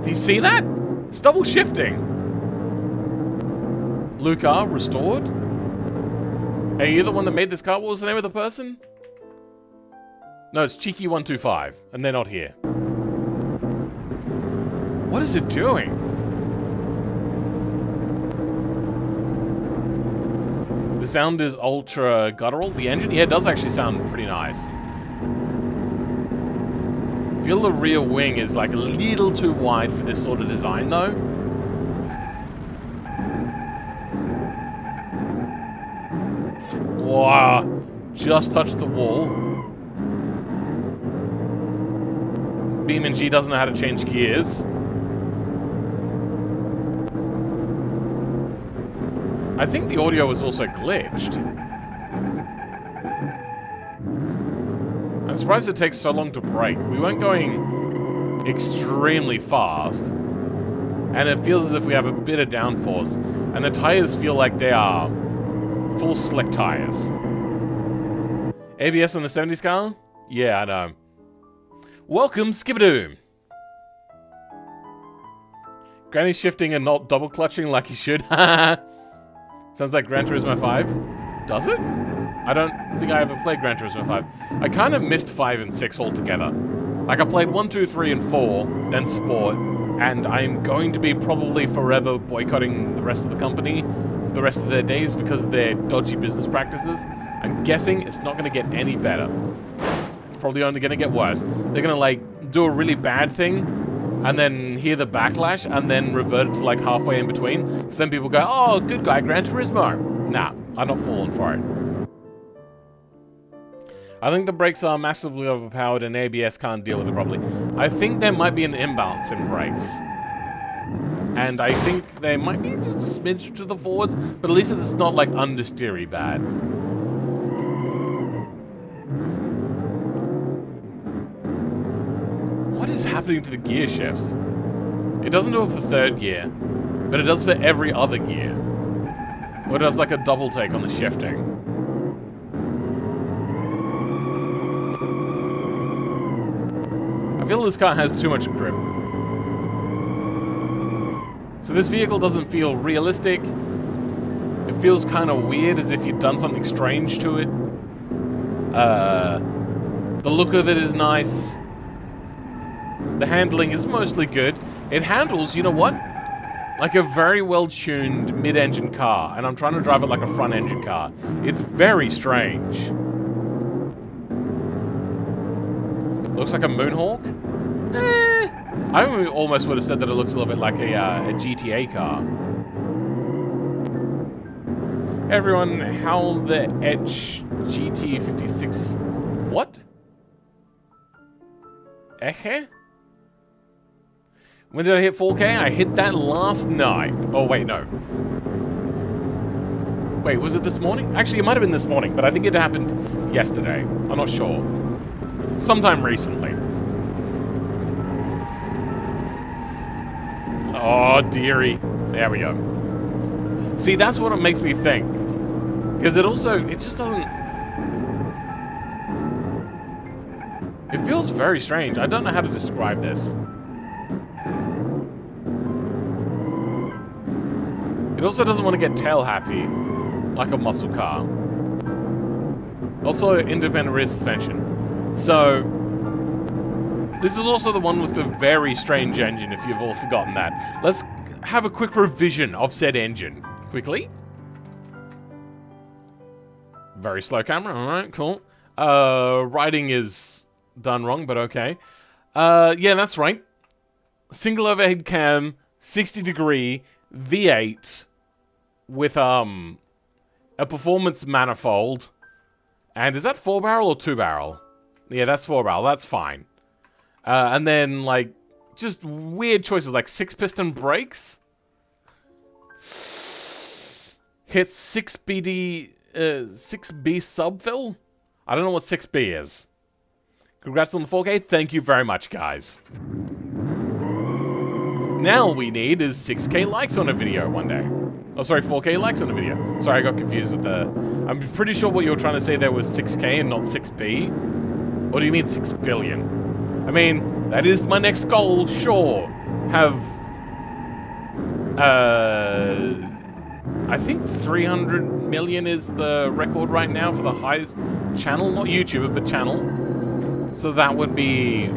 Do you see that? It's double shifting. Luca, restored? Are you the one that made this car? What was the name of the person? No, it's Cheeky125, and they're not here. What is it doing? The sound is ultra guttural. The engine, yeah, it does actually sound pretty nice. I feel the rear wing is like a little too wide for this sort of design, though. Wow, just touched the wall. beamng doesn't know how to change gears. I think the audio was also glitched. I'm surprised it takes so long to brake. We weren't going extremely fast, and it feels as if we have a bit of downforce, and the tires feel like they are full slick tires. ABS on the 70s car? Yeah, I know. Welcome, Skibadoom! Granny's shifting and not double clutching like he should. Sounds like Gran Turismo 5. Does it? I don't think I ever played Gran Turismo 5. I kind of missed 5 and 6 altogether. Like, I played 1, 2, 3, and 4, then Sport, and I'm going to be probably forever boycotting the rest of the company for the rest of their days because of their dodgy business practices. I'm guessing it's not going to get any better. It's probably only going to get worse. They're going to, like, do a really bad thing, and then hear the backlash, and then revert it to, like, halfway in between. So then people go, oh, good guy, Gran Turismo. Nah, I'm not falling for it. I think the brakes are massively overpowered and ABS can't deal with it properly. I think there might be an imbalance in brakes. And I think they might be just a smidge to the forwards, but at least it's not, like, understeery bad. happening to the gear shifts? It doesn't do it for third gear, but it does for every other gear. Or it does like a double take on the shifting. I feel this car has too much grip. So this vehicle doesn't feel realistic. It feels kind of weird, as if you'd done something strange to it. The look of it is nice. The handling is mostly good. It handles, you know what? Like a very well-tuned mid-engine car, and I'm trying to drive it like a front-engine car. It's very strange. Looks like a Moonhawk? I almost would have said that it looks a little bit like a GTA car. Hey everyone, how the Edge GT56... What? Eche? When did I hit 4K? I hit that last night. Oh, wait, no. Wait, was it this morning? Actually, it might have been this morning, but I think it happened yesterday. I'm not sure. Sometime recently. Oh, dearie. There we go. See, that's what it makes me think. Because it just doesn't... It feels very strange. I don't know how to describe this. It also doesn't want to get tail happy, like a muscle car. Also, independent rear suspension. So, this is also the one with the very strange engine, if you've all forgotten that. Let's have a quick revision of said engine. Quickly. Very slow camera, alright, cool. Writing is done wrong, but okay. Yeah, that's right. Single overhead cam, 60-degree, V8 with a performance manifold. And is that 4-barrel or 2-barrel? Yeah, that's 4-barrel. That's fine. And then like just weird choices like 6-piston brakes. Hits 6B subfill. I don't know what 6B is. Congrats on the 4K. Thank you very much, guys. Now we need is 6K likes on a video one day. Oh, sorry, 4K likes on a video. Sorry, I got confused with the... I'm pretty sure what you were trying to say there was 6K and not 6B. Or do you mean 6 billion? I mean, that is my next goal, sure. Have... I think 300 million is the record right now for the highest channel. Not YouTuber, but channel. So that would be...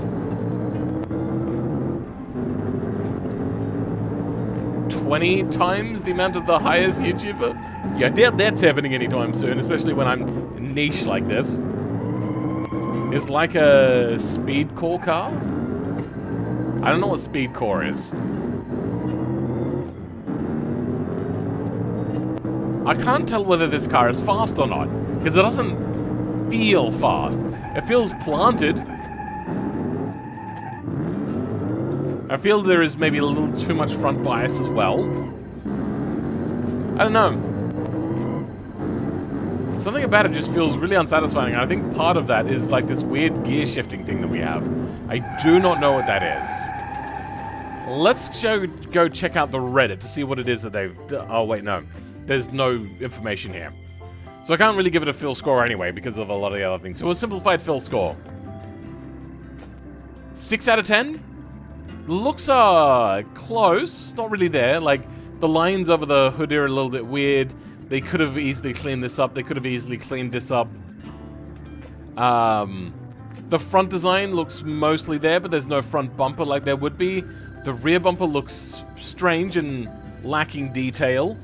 20 times the amount of the highest YouTuber? Yeah, I doubt that's happening anytime soon, especially when I'm niche like this. It's like a speed core car? I don't know what speed core is. I can't tell whether this car is fast or not, because it doesn't feel fast. It feels planted. I feel there is maybe a little too much front bias as well. I don't know. Something about it just feels really unsatisfying. And I think part of that is like this weird gear shifting thing that we have. I do not know what that is. Let's go check out the Reddit to see what it is that they've... Oh, wait, no. There's no information here. So I can't really give it a fill score anyway because of a lot of the other things. So a simplified fill score. 6 out of 10? Looks close, not really there. Like, the lines over the hood are a little bit weird. They could have easily cleaned this up. The front design looks mostly there, but there's no front bumper like there would be. The rear bumper looks strange and lacking detail.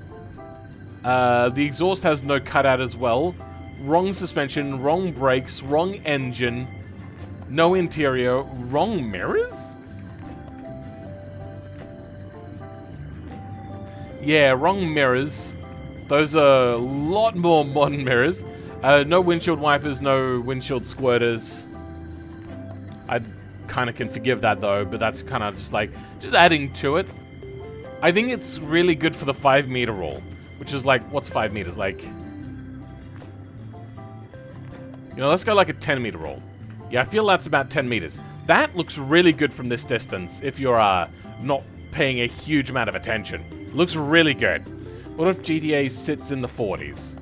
The exhaust has no cutout as well. Wrong suspension, wrong brakes, wrong engine, no interior, wrong mirrors? Yeah, wrong mirrors. Those are a lot more modern mirrors. No windshield wipers, no windshield squirters. I kind of can forgive that though, but that's kind of just adding to it. I think it's really good for the 5 meter rule, which is like, what's 5 meters? Like, you know, let's go like a 10 meter rule. Yeah, I feel that's about 10 meters. That looks really good from this distance if you're not paying a huge amount of attention. Looks really good. What if GTA sits in the 40s?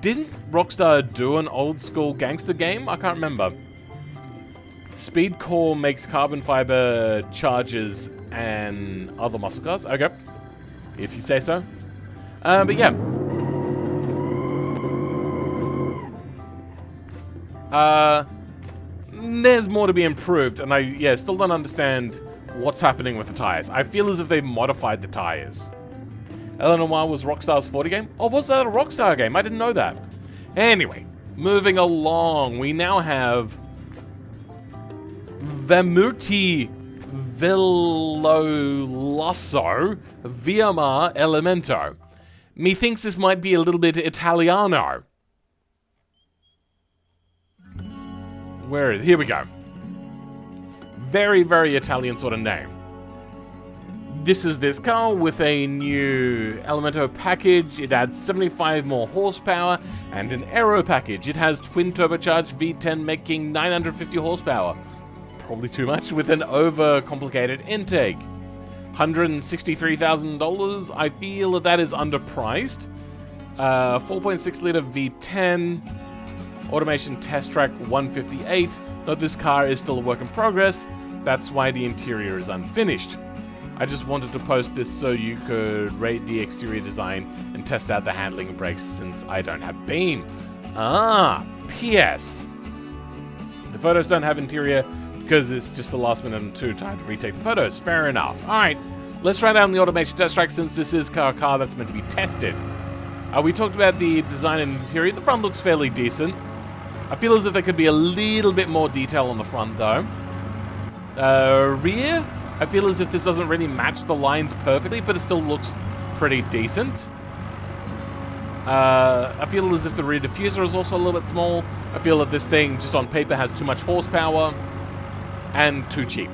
Didn't Rockstar do an old school gangster game? I can't remember. Speed Core makes carbon fiber charges and other muscle cars. Okay. If you say so. But yeah. There's more to be improved, and I still don't understand what's happening with the tires. I feel as if they've modified the tires. Eleanor was Rockstar's 40 game? Oh, was that a Rockstar game? I didn't know that. Anyway, moving along, we now have Vermuti Villoloso VMR Elemento. Methinks this might be a little bit Italiano. Where is it? Here we go. Very, very Italian sort of name. This is this car with a new Elemento package. It adds 75 more horsepower and an aero package. It has twin turbocharged V10 making 950 horsepower. Probably too much with an over-complicated intake. $163,000. I feel that is underpriced. 4.6 liter V10. Automation test track 158. Though this car is still a work in progress. That's why the interior is unfinished. I just wanted to post this so you could rate the exterior design and test out the handling and brakes since I don't have Beam. P.S. The photos don't have interior because it's just the last minute and too tired to retake the photos. Fair enough. Alright, let's try down the automation test track since this is a car that's meant to be tested. We talked about the design and interior. The front looks fairly decent. I feel as if there could be a little bit more detail on the front though. Rear? I feel as if this doesn't really match the lines perfectly, but it still looks pretty decent. I feel as if the rear diffuser is also a little bit small. I feel that this thing, just on paper, has too much horsepower and too cheap.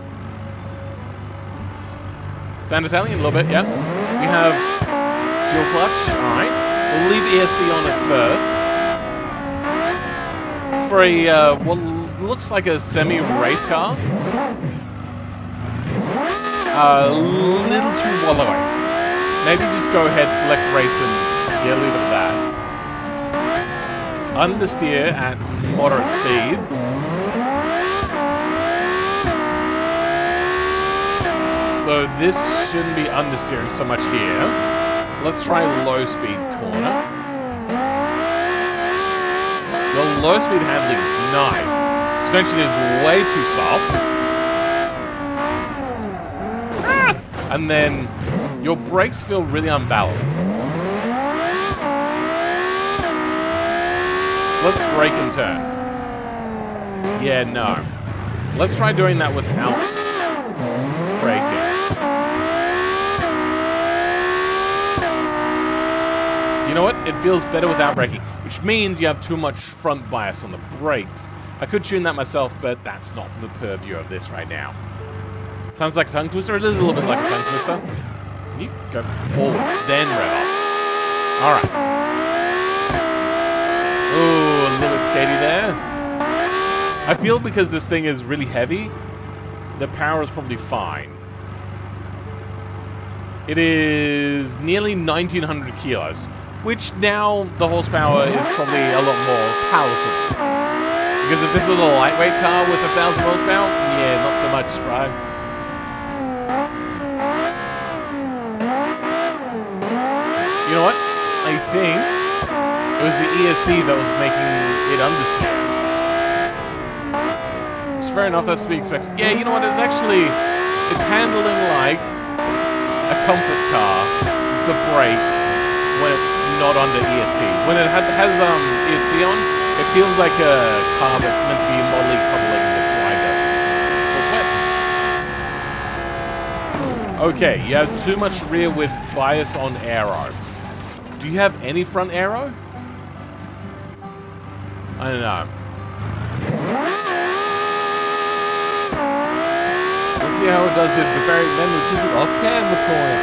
Sound Italian? A little bit, yeah. We have dual clutch. Alright. We'll leave ESC on at first. For a, what looks like a semi-race car. A little too wallowing. Maybe just go ahead, select race, and yeah, leave it at that. Understeer at moderate speeds. So this shouldn't be understeering so much here. Let's try low speed corner. The low speed handling is nice. Suspension is way too soft. And then your brakes feel really unbalanced. Let's brake and turn. Yeah, no. Let's try doing that without braking. You know what? It feels better without braking, which means you have too much front bias on the brakes. I could tune that myself, but that's not the purview of this right now. Sounds like a tongue twister. It is a little bit like a tongue twister. You go forward, then rev up. Alright. Ooh, a little bit skatey there. I feel because this thing is really heavy, the power is probably fine. It is nearly 1,900 kilos, which now the horsepower is probably a lot more palatable. Because if this was a lightweight car with 1,000 horsepower, yeah, not so much, right? You know what? I think it was the ESC that was making it understeer. It's fair enough, that's to be expected. Yeah, you know what? It's handling like a comfort car with the brakes when it's not under ESC. When it has ESC on, it feels like a car that's meant to be molly coddling the driver. Okay, you have too much rear with bias on aero. Do you have any front aero? I don't know. Let's see how it does it. The very then it just off camera corner.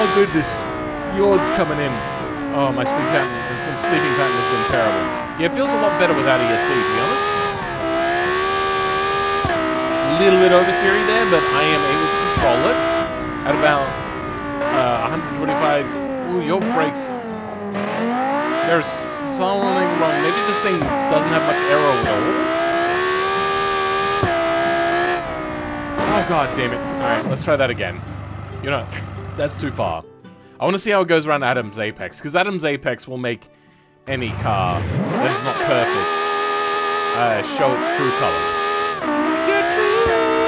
Oh goodness, yawns coming in. Oh, my sleeping pattern has been terrible. Yeah, it feels a lot better without ESC, to be honest. little bit oversteery there, but I am able to control it at about 125. Ooh, your brakes. There's something wrong. Maybe this thing doesn't have much aero at all. Oh, god damn it. Alright, let's try that again. You know, that's too far. I want to see how it goes around Adam's apex, because Adam's apex will make any car that is not perfect show its true color. Your true color,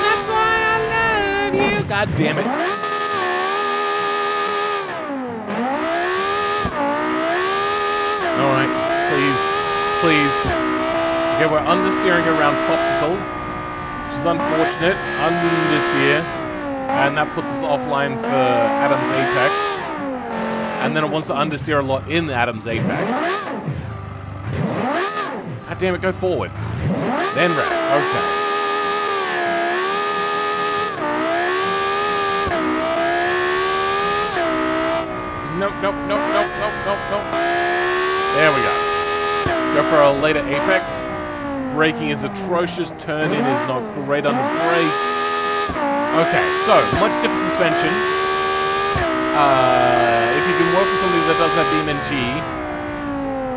that's why I love you. God damn it. Alright, please, please. Okay, we're understeering around Popsicle, which is unfortunate. Understeer. And that puts us offline for Adam's apex. And then it wants to understeer a lot in Adam's apex. God damn it, go forwards. Then rev. Okay. Nope, nope, nope, nope, nope, nope, nope. There we go. Go for a later apex. Braking is atrocious. Turn in is not great on the brakes. Okay, so, much different suspension. If you can work with something that does have beamng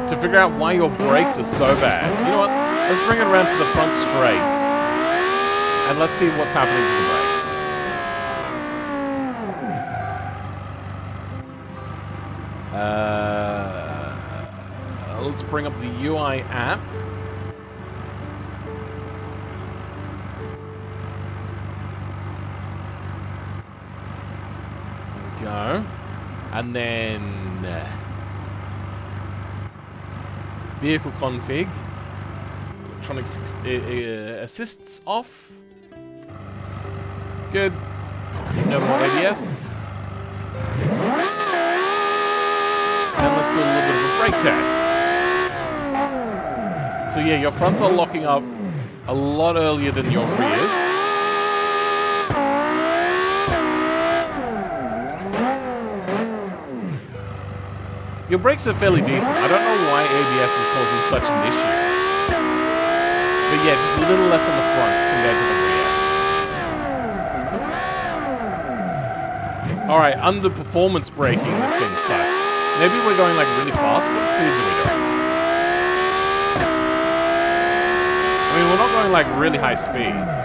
to figure out why your brakes are so bad. You know what? Let's bring it around to the front straight. And let's see what's happening to the brakes. Let's bring up the UI app. Go. And then vehicle config, electronic assists off. Good. No more ABS. And let's do a little bit of a brake test. So yeah, your fronts are locking up a lot earlier than your rears. Your brakes are fairly decent. I don't know why ABS is causing such an issue. But yeah, just a little less on the fronts compared to the rear. Alright, underperformance braking, this thing sucks. Maybe we're going like really fast. What speeds are we doing? I mean, we're not going like really high speeds.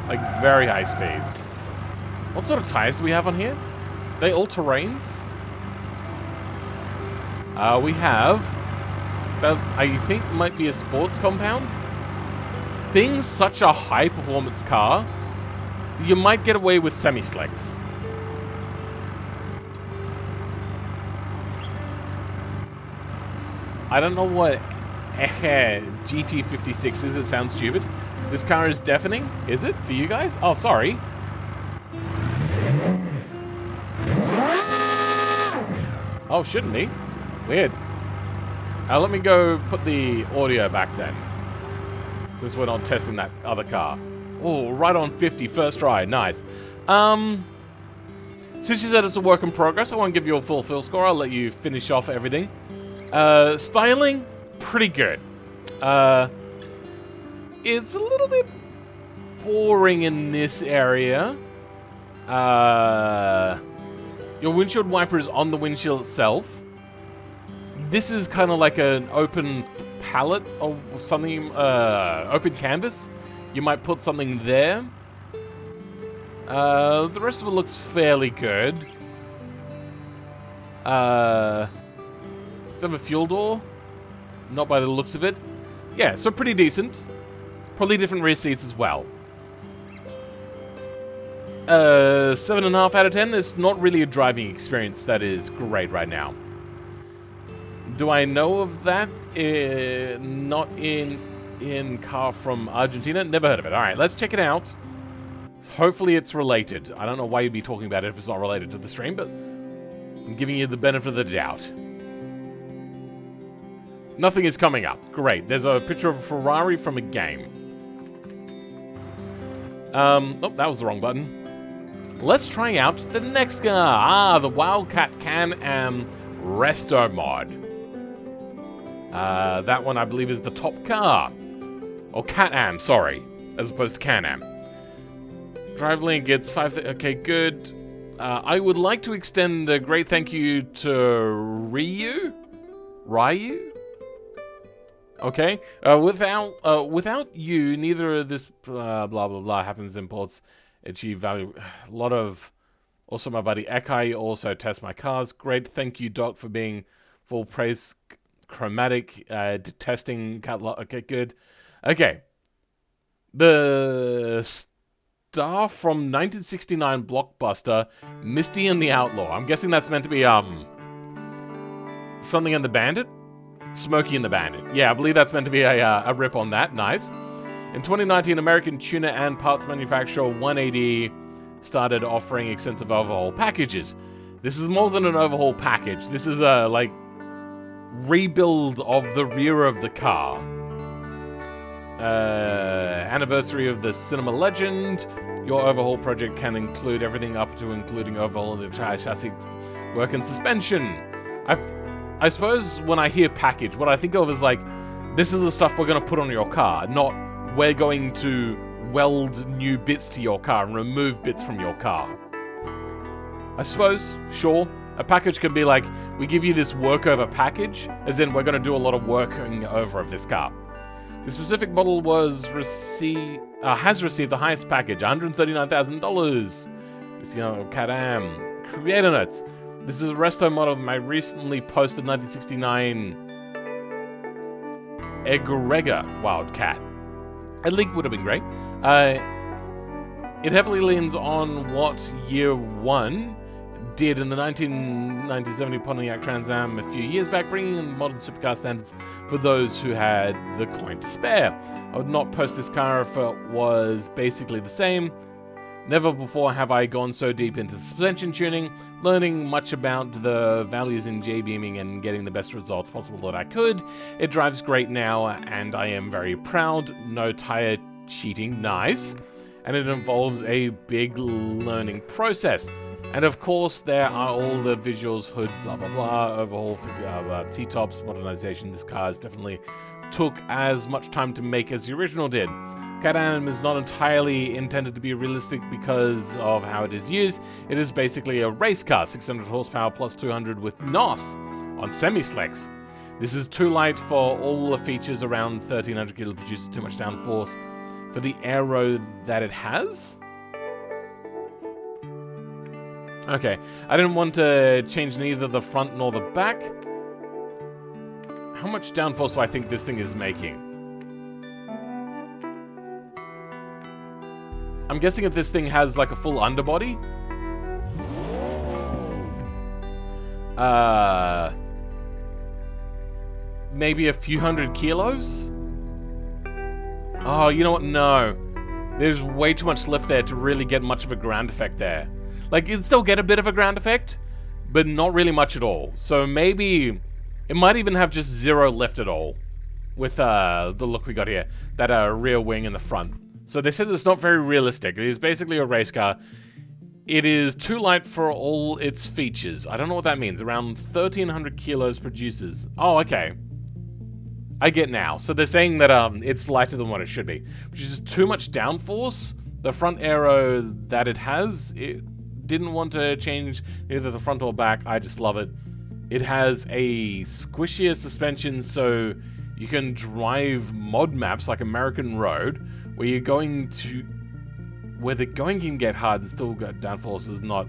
Like very high speeds. What sort of tires do we have on here? Are they all terrains? We have, that I think might be a sports compound. Being such a high-performance car, you might get away with semi-slicks. I don't know what GT56 is. It sounds stupid. This car is deafening. Is it for you guys? Oh, sorry. Oh, shouldn't be. Weird. Let me go put the audio back then, since we're not testing that other car. Oh, right on 50, first try. Nice. Since you said it's a work in progress, I won't give you a full score. I'll let you finish off everything. Styling, pretty good. It's a little bit boring in this area. Your windshield wiper is on the windshield itself. This is kind of like an open palette or something, open canvas. You might put something there. The rest of it looks fairly good. Does it have a fuel door? Not by the looks of it. Yeah, so pretty decent. Probably different rear seats as well. 7.5 out of 10. It's not really a driving experience that is great right now. Do I know of that? Not in car from Argentina? Never heard of it. Alright, let's check it out. Hopefully it's related. I don't know why you'd be talking about it if it's not related to the stream, but I'm giving you the benefit of the doubt. Nothing is coming up. Great. There's a picture of a Ferrari from a game. Oh, that was the wrong button. Let's try out the next car. The Wildcat Can-Am Resto mod. That one, I believe, is the top car. Or Cat-Am, sorry, as opposed to Can-Am. Drive link gets 5... Okay, good. I would like to extend a great thank you to Ryu? Okay. Without you, neither of this blah blah blah happens. Imports achieve value. A lot of... Also, my buddy Ekai also tests my cars. Great. Thank you, Doc, for being full praise. Chromatic testing catalog. Okay, good. Okay. The star from 1969 blockbuster Misty and the Outlaw. I'm guessing that's meant to be something in the Bandit? Smokey and the Bandit. Yeah, I believe that's meant to be a rip on that. Nice. In 2019, American tuner and parts manufacturer 180 started offering extensive overhaul packages. This is more than an overhaul package. This is a, like, rebuild of the rear of the car. Anniversary of the cinema legend. Your overhaul project can include everything up to including overhaul of the entire chassis, work and suspension. I suppose when I hear package, what I think of is like, this is the stuff we're going to put on your car, not we're going to weld new bits to your car and remove bits from your car. I suppose, sure, a package can be like, we give you this work over package, as in we're going to do a lot of working over of this car. The specific model has received the highest package, $139,000. It's, Cat-Am. Creator notes. This is a resto model of my recently posted 1969 Egorega Wildcat. A link would have been great. It heavily leans on what Year 1 did in the 1970 Pontiac Trans Am a few years back, bringing in modern supercar standards for those who had the coin to spare. I would not post this car if it was basically the same. Never before have I gone so deep into suspension tuning, learning much about the values in beaming and getting the best results possible that I could. It drives great now, and I am very proud. No tire cheating, nice. And it involves a big learning process. And of course, there are all the visuals, hood, blah blah blah, overhaul, T-tops, modernization. This car definitely took as much time to make as the original did. Cat-Am is not entirely intended to be realistic because of how it is used. It is basically a race car, 600 horsepower plus 200 with NOS on semi-slicks. This is too light for all the features around 1300 kilo, produces too much downforce for the aero that it has. Okay, I didn't want to change neither the front nor the back. How much downforce do I think this thing is making? I'm guessing if this thing has like a full underbody. Maybe a few hundred kilos? Oh, you know what? No. There's way too much lift there to really get much of a ground effect there. Like, you'd still get a bit of a ground effect, but not really much at all. So maybe it might even have just zero lift at all with the look we got here. That rear wing in the front. So they said it's not very realistic. It is basically a race car. It is too light for all its features. I don't know what that means. Around 1,300 kilos produces. Oh, okay. I get now. So they're saying that it's lighter than what it should be. Which is too much downforce. The front aero that it has, it didn't want to change either the front or back. I just love it. It has a squishier suspension, so you can drive mod maps like American Road, where the going can get hard and still got downforce is not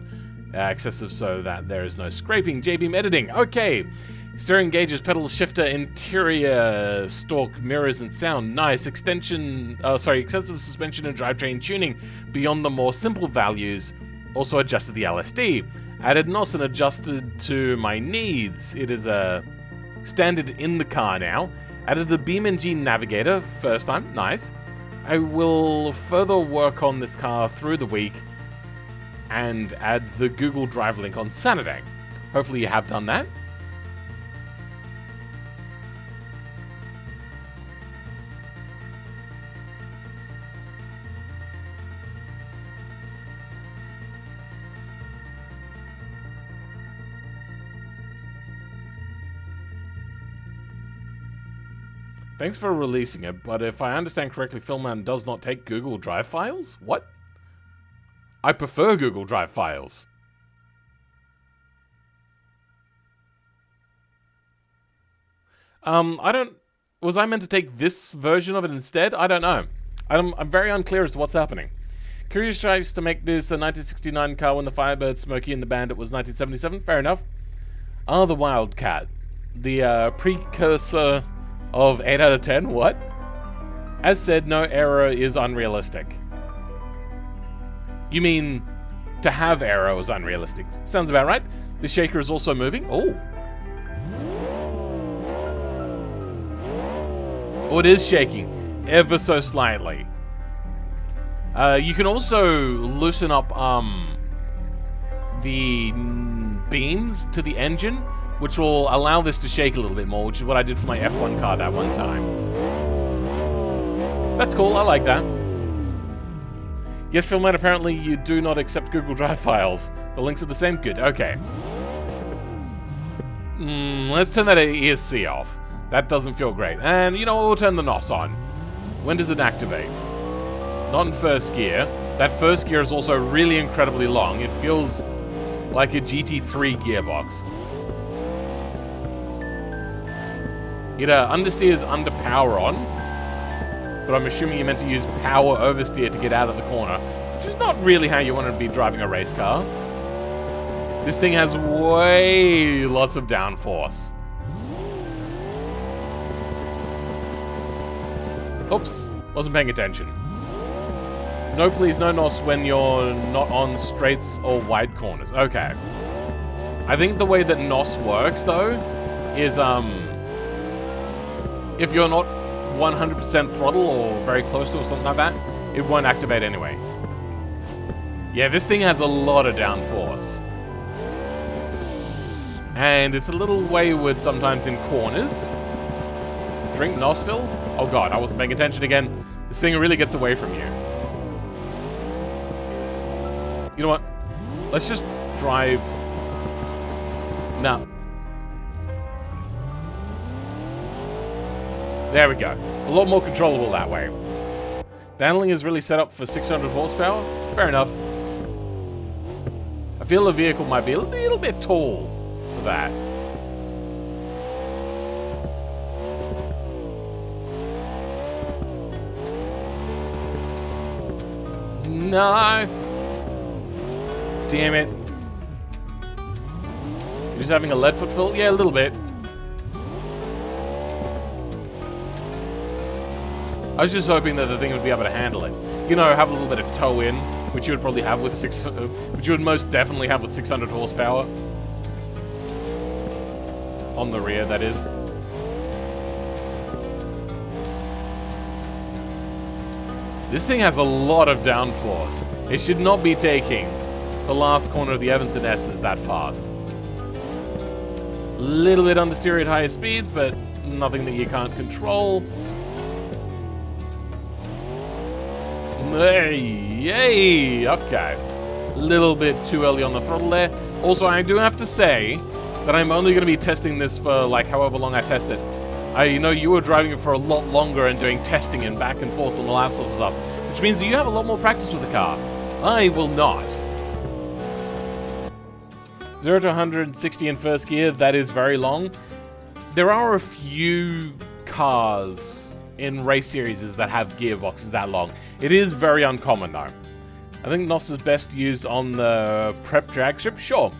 excessive, so that there is no scraping. J-beam editing. Okay. Steering gauges, pedals, shifter, interior, stalk, mirrors, and sound. Nice. Excessive suspension and drivetrain tuning beyond the more simple values. Also adjusted the LSD. Added NOS and adjusted to my needs. It is standard in the car now. Added the beamng navigator, first time. Nice. I will further work on this car through the week and add the Google Drive link on Saturday. Hopefully you have done that. Thanks for releasing it, but if I understand correctly, Filmman does not take Google Drive files? What? I prefer Google Drive files. I don't... Was I meant to take this version of it instead? I don't know. I'm very unclear as to what's happening. Curious tries to make this a 1969 car when the Firebird, Smokey, and the Bandit was 1977. Fair enough. The Wildcat. The precursor of 8 out of 10? What? As said, no error is unrealistic. You mean to have error is unrealistic? Sounds about right. The shaker is also moving. Oh. Oh, it is shaking ever so slightly. You can also loosen up the beams to the engine, which will allow this to shake a little bit more, which is what I did for my F1 car that one time. That's cool, I like that. Yes, Philman, apparently you do not accept Google Drive files. The links are the same? Good, okay. Let's turn that ESC off. That doesn't feel great. And you know what, we'll turn the NOS on. When does it activate? Not in first gear. That first gear is also really incredibly long. It feels like a GT3 gearbox. It understeers under power on, but I'm assuming you meant to use power oversteer to get out of the corner, which is not really how you want to be driving a race car. This thing has way lots of downforce. Oops, wasn't paying attention. No please, no NOS when you're not on straights or wide corners. Okay. I think the way that NOS works, though, is, if you're not 100% throttle or very close to or something like that, it won't activate anyway. Yeah, this thing has a lot of downforce. And it's a little wayward sometimes in corners. Drink Nosville? Oh god, I wasn't paying attention again. This thing really gets away from you. You know what? Let's just drive... No. There we go. A lot more controllable that way. The handling is really set up for 600 horsepower. Fair enough. I feel the vehicle might be a little bit tall for that. No. Damn it. You're just having a lead foot fill? Yeah, a little bit. I was just hoping that the thing would be able to handle it. You know, have a little bit of toe in, which you would probably have with which you would most definitely have with 600 horsepower. On the rear, that is. This thing has a lot of downforce. It should not be taking the last corner of the Evanston S's that fast. Little bit understeer at higher speeds, but nothing that you can't control. Yay! Okay. Little bit too early on the throttle there. Also, I do have to say that I'm only going to be testing this for, like, however long I test it. I know you were driving it for a lot longer and doing testing and back and forth and all that sort of stuff, which means you have a lot more practice with the car. I will not. 0 to 160 in first gear, that is very long. There are a few cars in race series that have gearboxes that long. It is very uncommon, though. I think NOS is best used on the prep drag strip. Sure.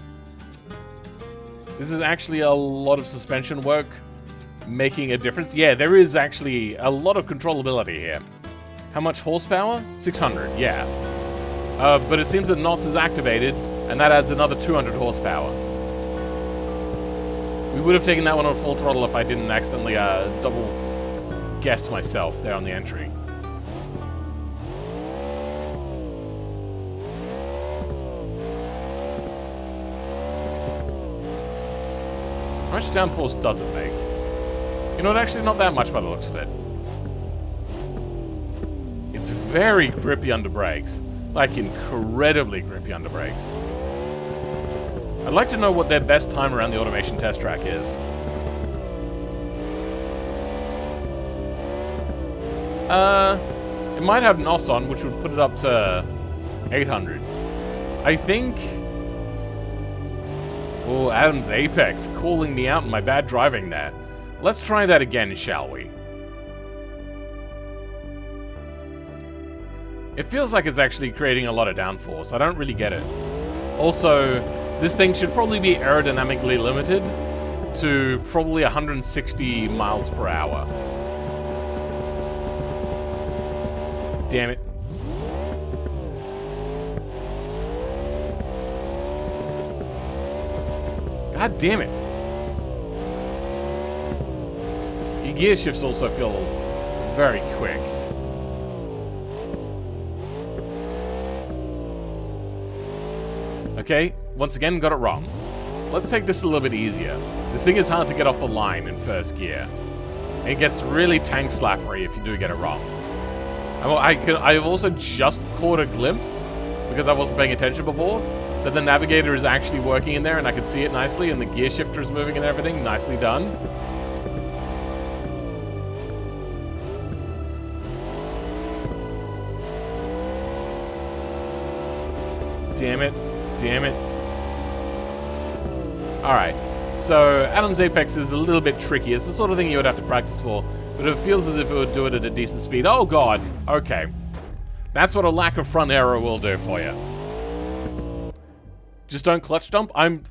This is actually a lot of suspension work making a difference. Yeah, there is actually a lot of controllability here. How much horsepower? 600, yeah. But it seems that NOS is activated, and that adds another 200 horsepower. We would have taken that one on full throttle if I didn't accidentally double guess myself there on the entry. How much downforce does it make? You know, actually not that much by the looks of it. It's very grippy under brakes. Like, incredibly grippy under brakes. I'd like to know what their best time around the automation test track is. It might have NOS on, which would put it up to 800. I think... Oh, Adam's Apex, calling me out on my bad driving there. Let's try that again, shall we? It feels like it's actually creating a lot of downforce. I don't really get it. Also, this thing should probably be aerodynamically limited to probably 160 miles per hour. Damn it. God damn it. Your gear shifts also feel very quick. Okay, once again, got it wrong. Let's take this a little bit easier. This thing is hard to get off the line in first gear. It gets really tank slappery if you do get it wrong. I've also just caught a glimpse, because I wasn't paying attention before, that the navigator is actually working in there and I can see it nicely and the gear shifter is moving and everything. Nicely done. Damn it. Damn it. Alright. So, Adam's Apex is a little bit tricky. It's the sort of thing you would have to practice for, but it feels as if it would do it at a decent speed. Oh god. Okay. That's what a lack of front aero will do for you. Just don't clutch dump. I'm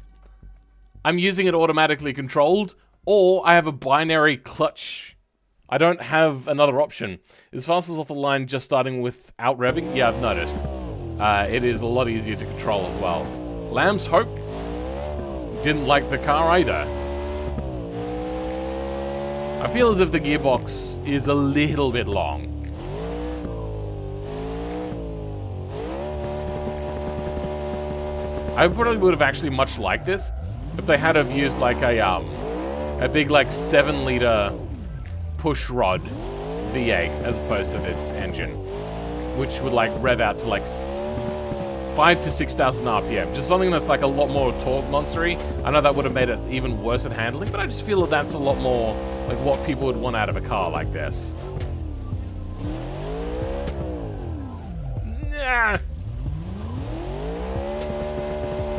using it automatically controlled, or I have a binary clutch. I don't have another option. As fast as off the line, just starting without revving, yeah, I've noticed. It is a lot easier to control as well. Lamb's Hope didn't like the car either. I feel as if the gearbox is a little bit long. I probably would have actually much liked this if they had have used like a big like 7-liter push rod V8 as opposed to this engine, which would like rev out to like 5,000 to 6,000 RPM. Just something that's like a lot more torque monstery. I know that would have made it even worse at handling, but I just feel that that's a lot more like what people would want out of a car like this. Nah.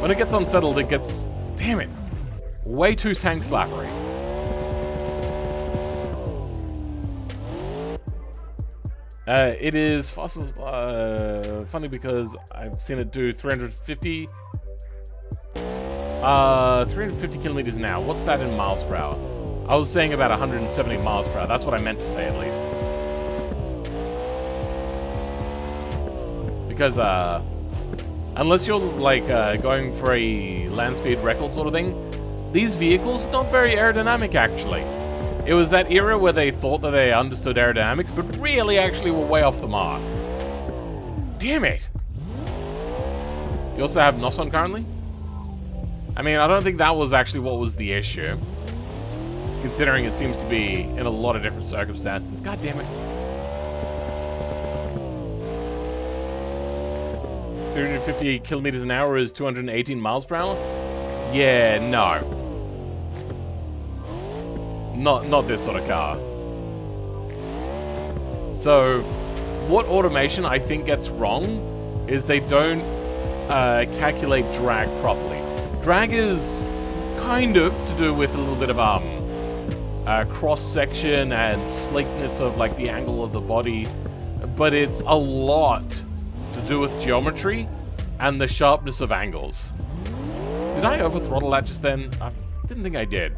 When it gets unsettled, it gets, damn it, way too tank slappery. It is fast as, funny because I've seen it do 350 kilometers an hour. What's that in miles per hour? I was saying about 170 miles per hour. That's what I meant to say, at least. Because, unless you're, like, going for a land speed record sort of thing, these vehicles are not very aerodynamic, actually. It was that era where they thought that they understood aerodynamics, but really actually were way off the mark. Damn it! You also have NOS on currently? I mean, I don't think that was actually what was the issue, considering it seems to be in a lot of different circumstances. God damn it. 350 kilometers an hour is 218 miles per hour? Yeah, no. Not this sort of car. So, what automation I think gets wrong is they don't calculate drag properly. Drag is kind of to do with a little bit of cross-section and sleekness of like the angle of the body, but it's a lot to do with geometry and the sharpness of angles. Did I over-throttle that just then? I didn't think I did.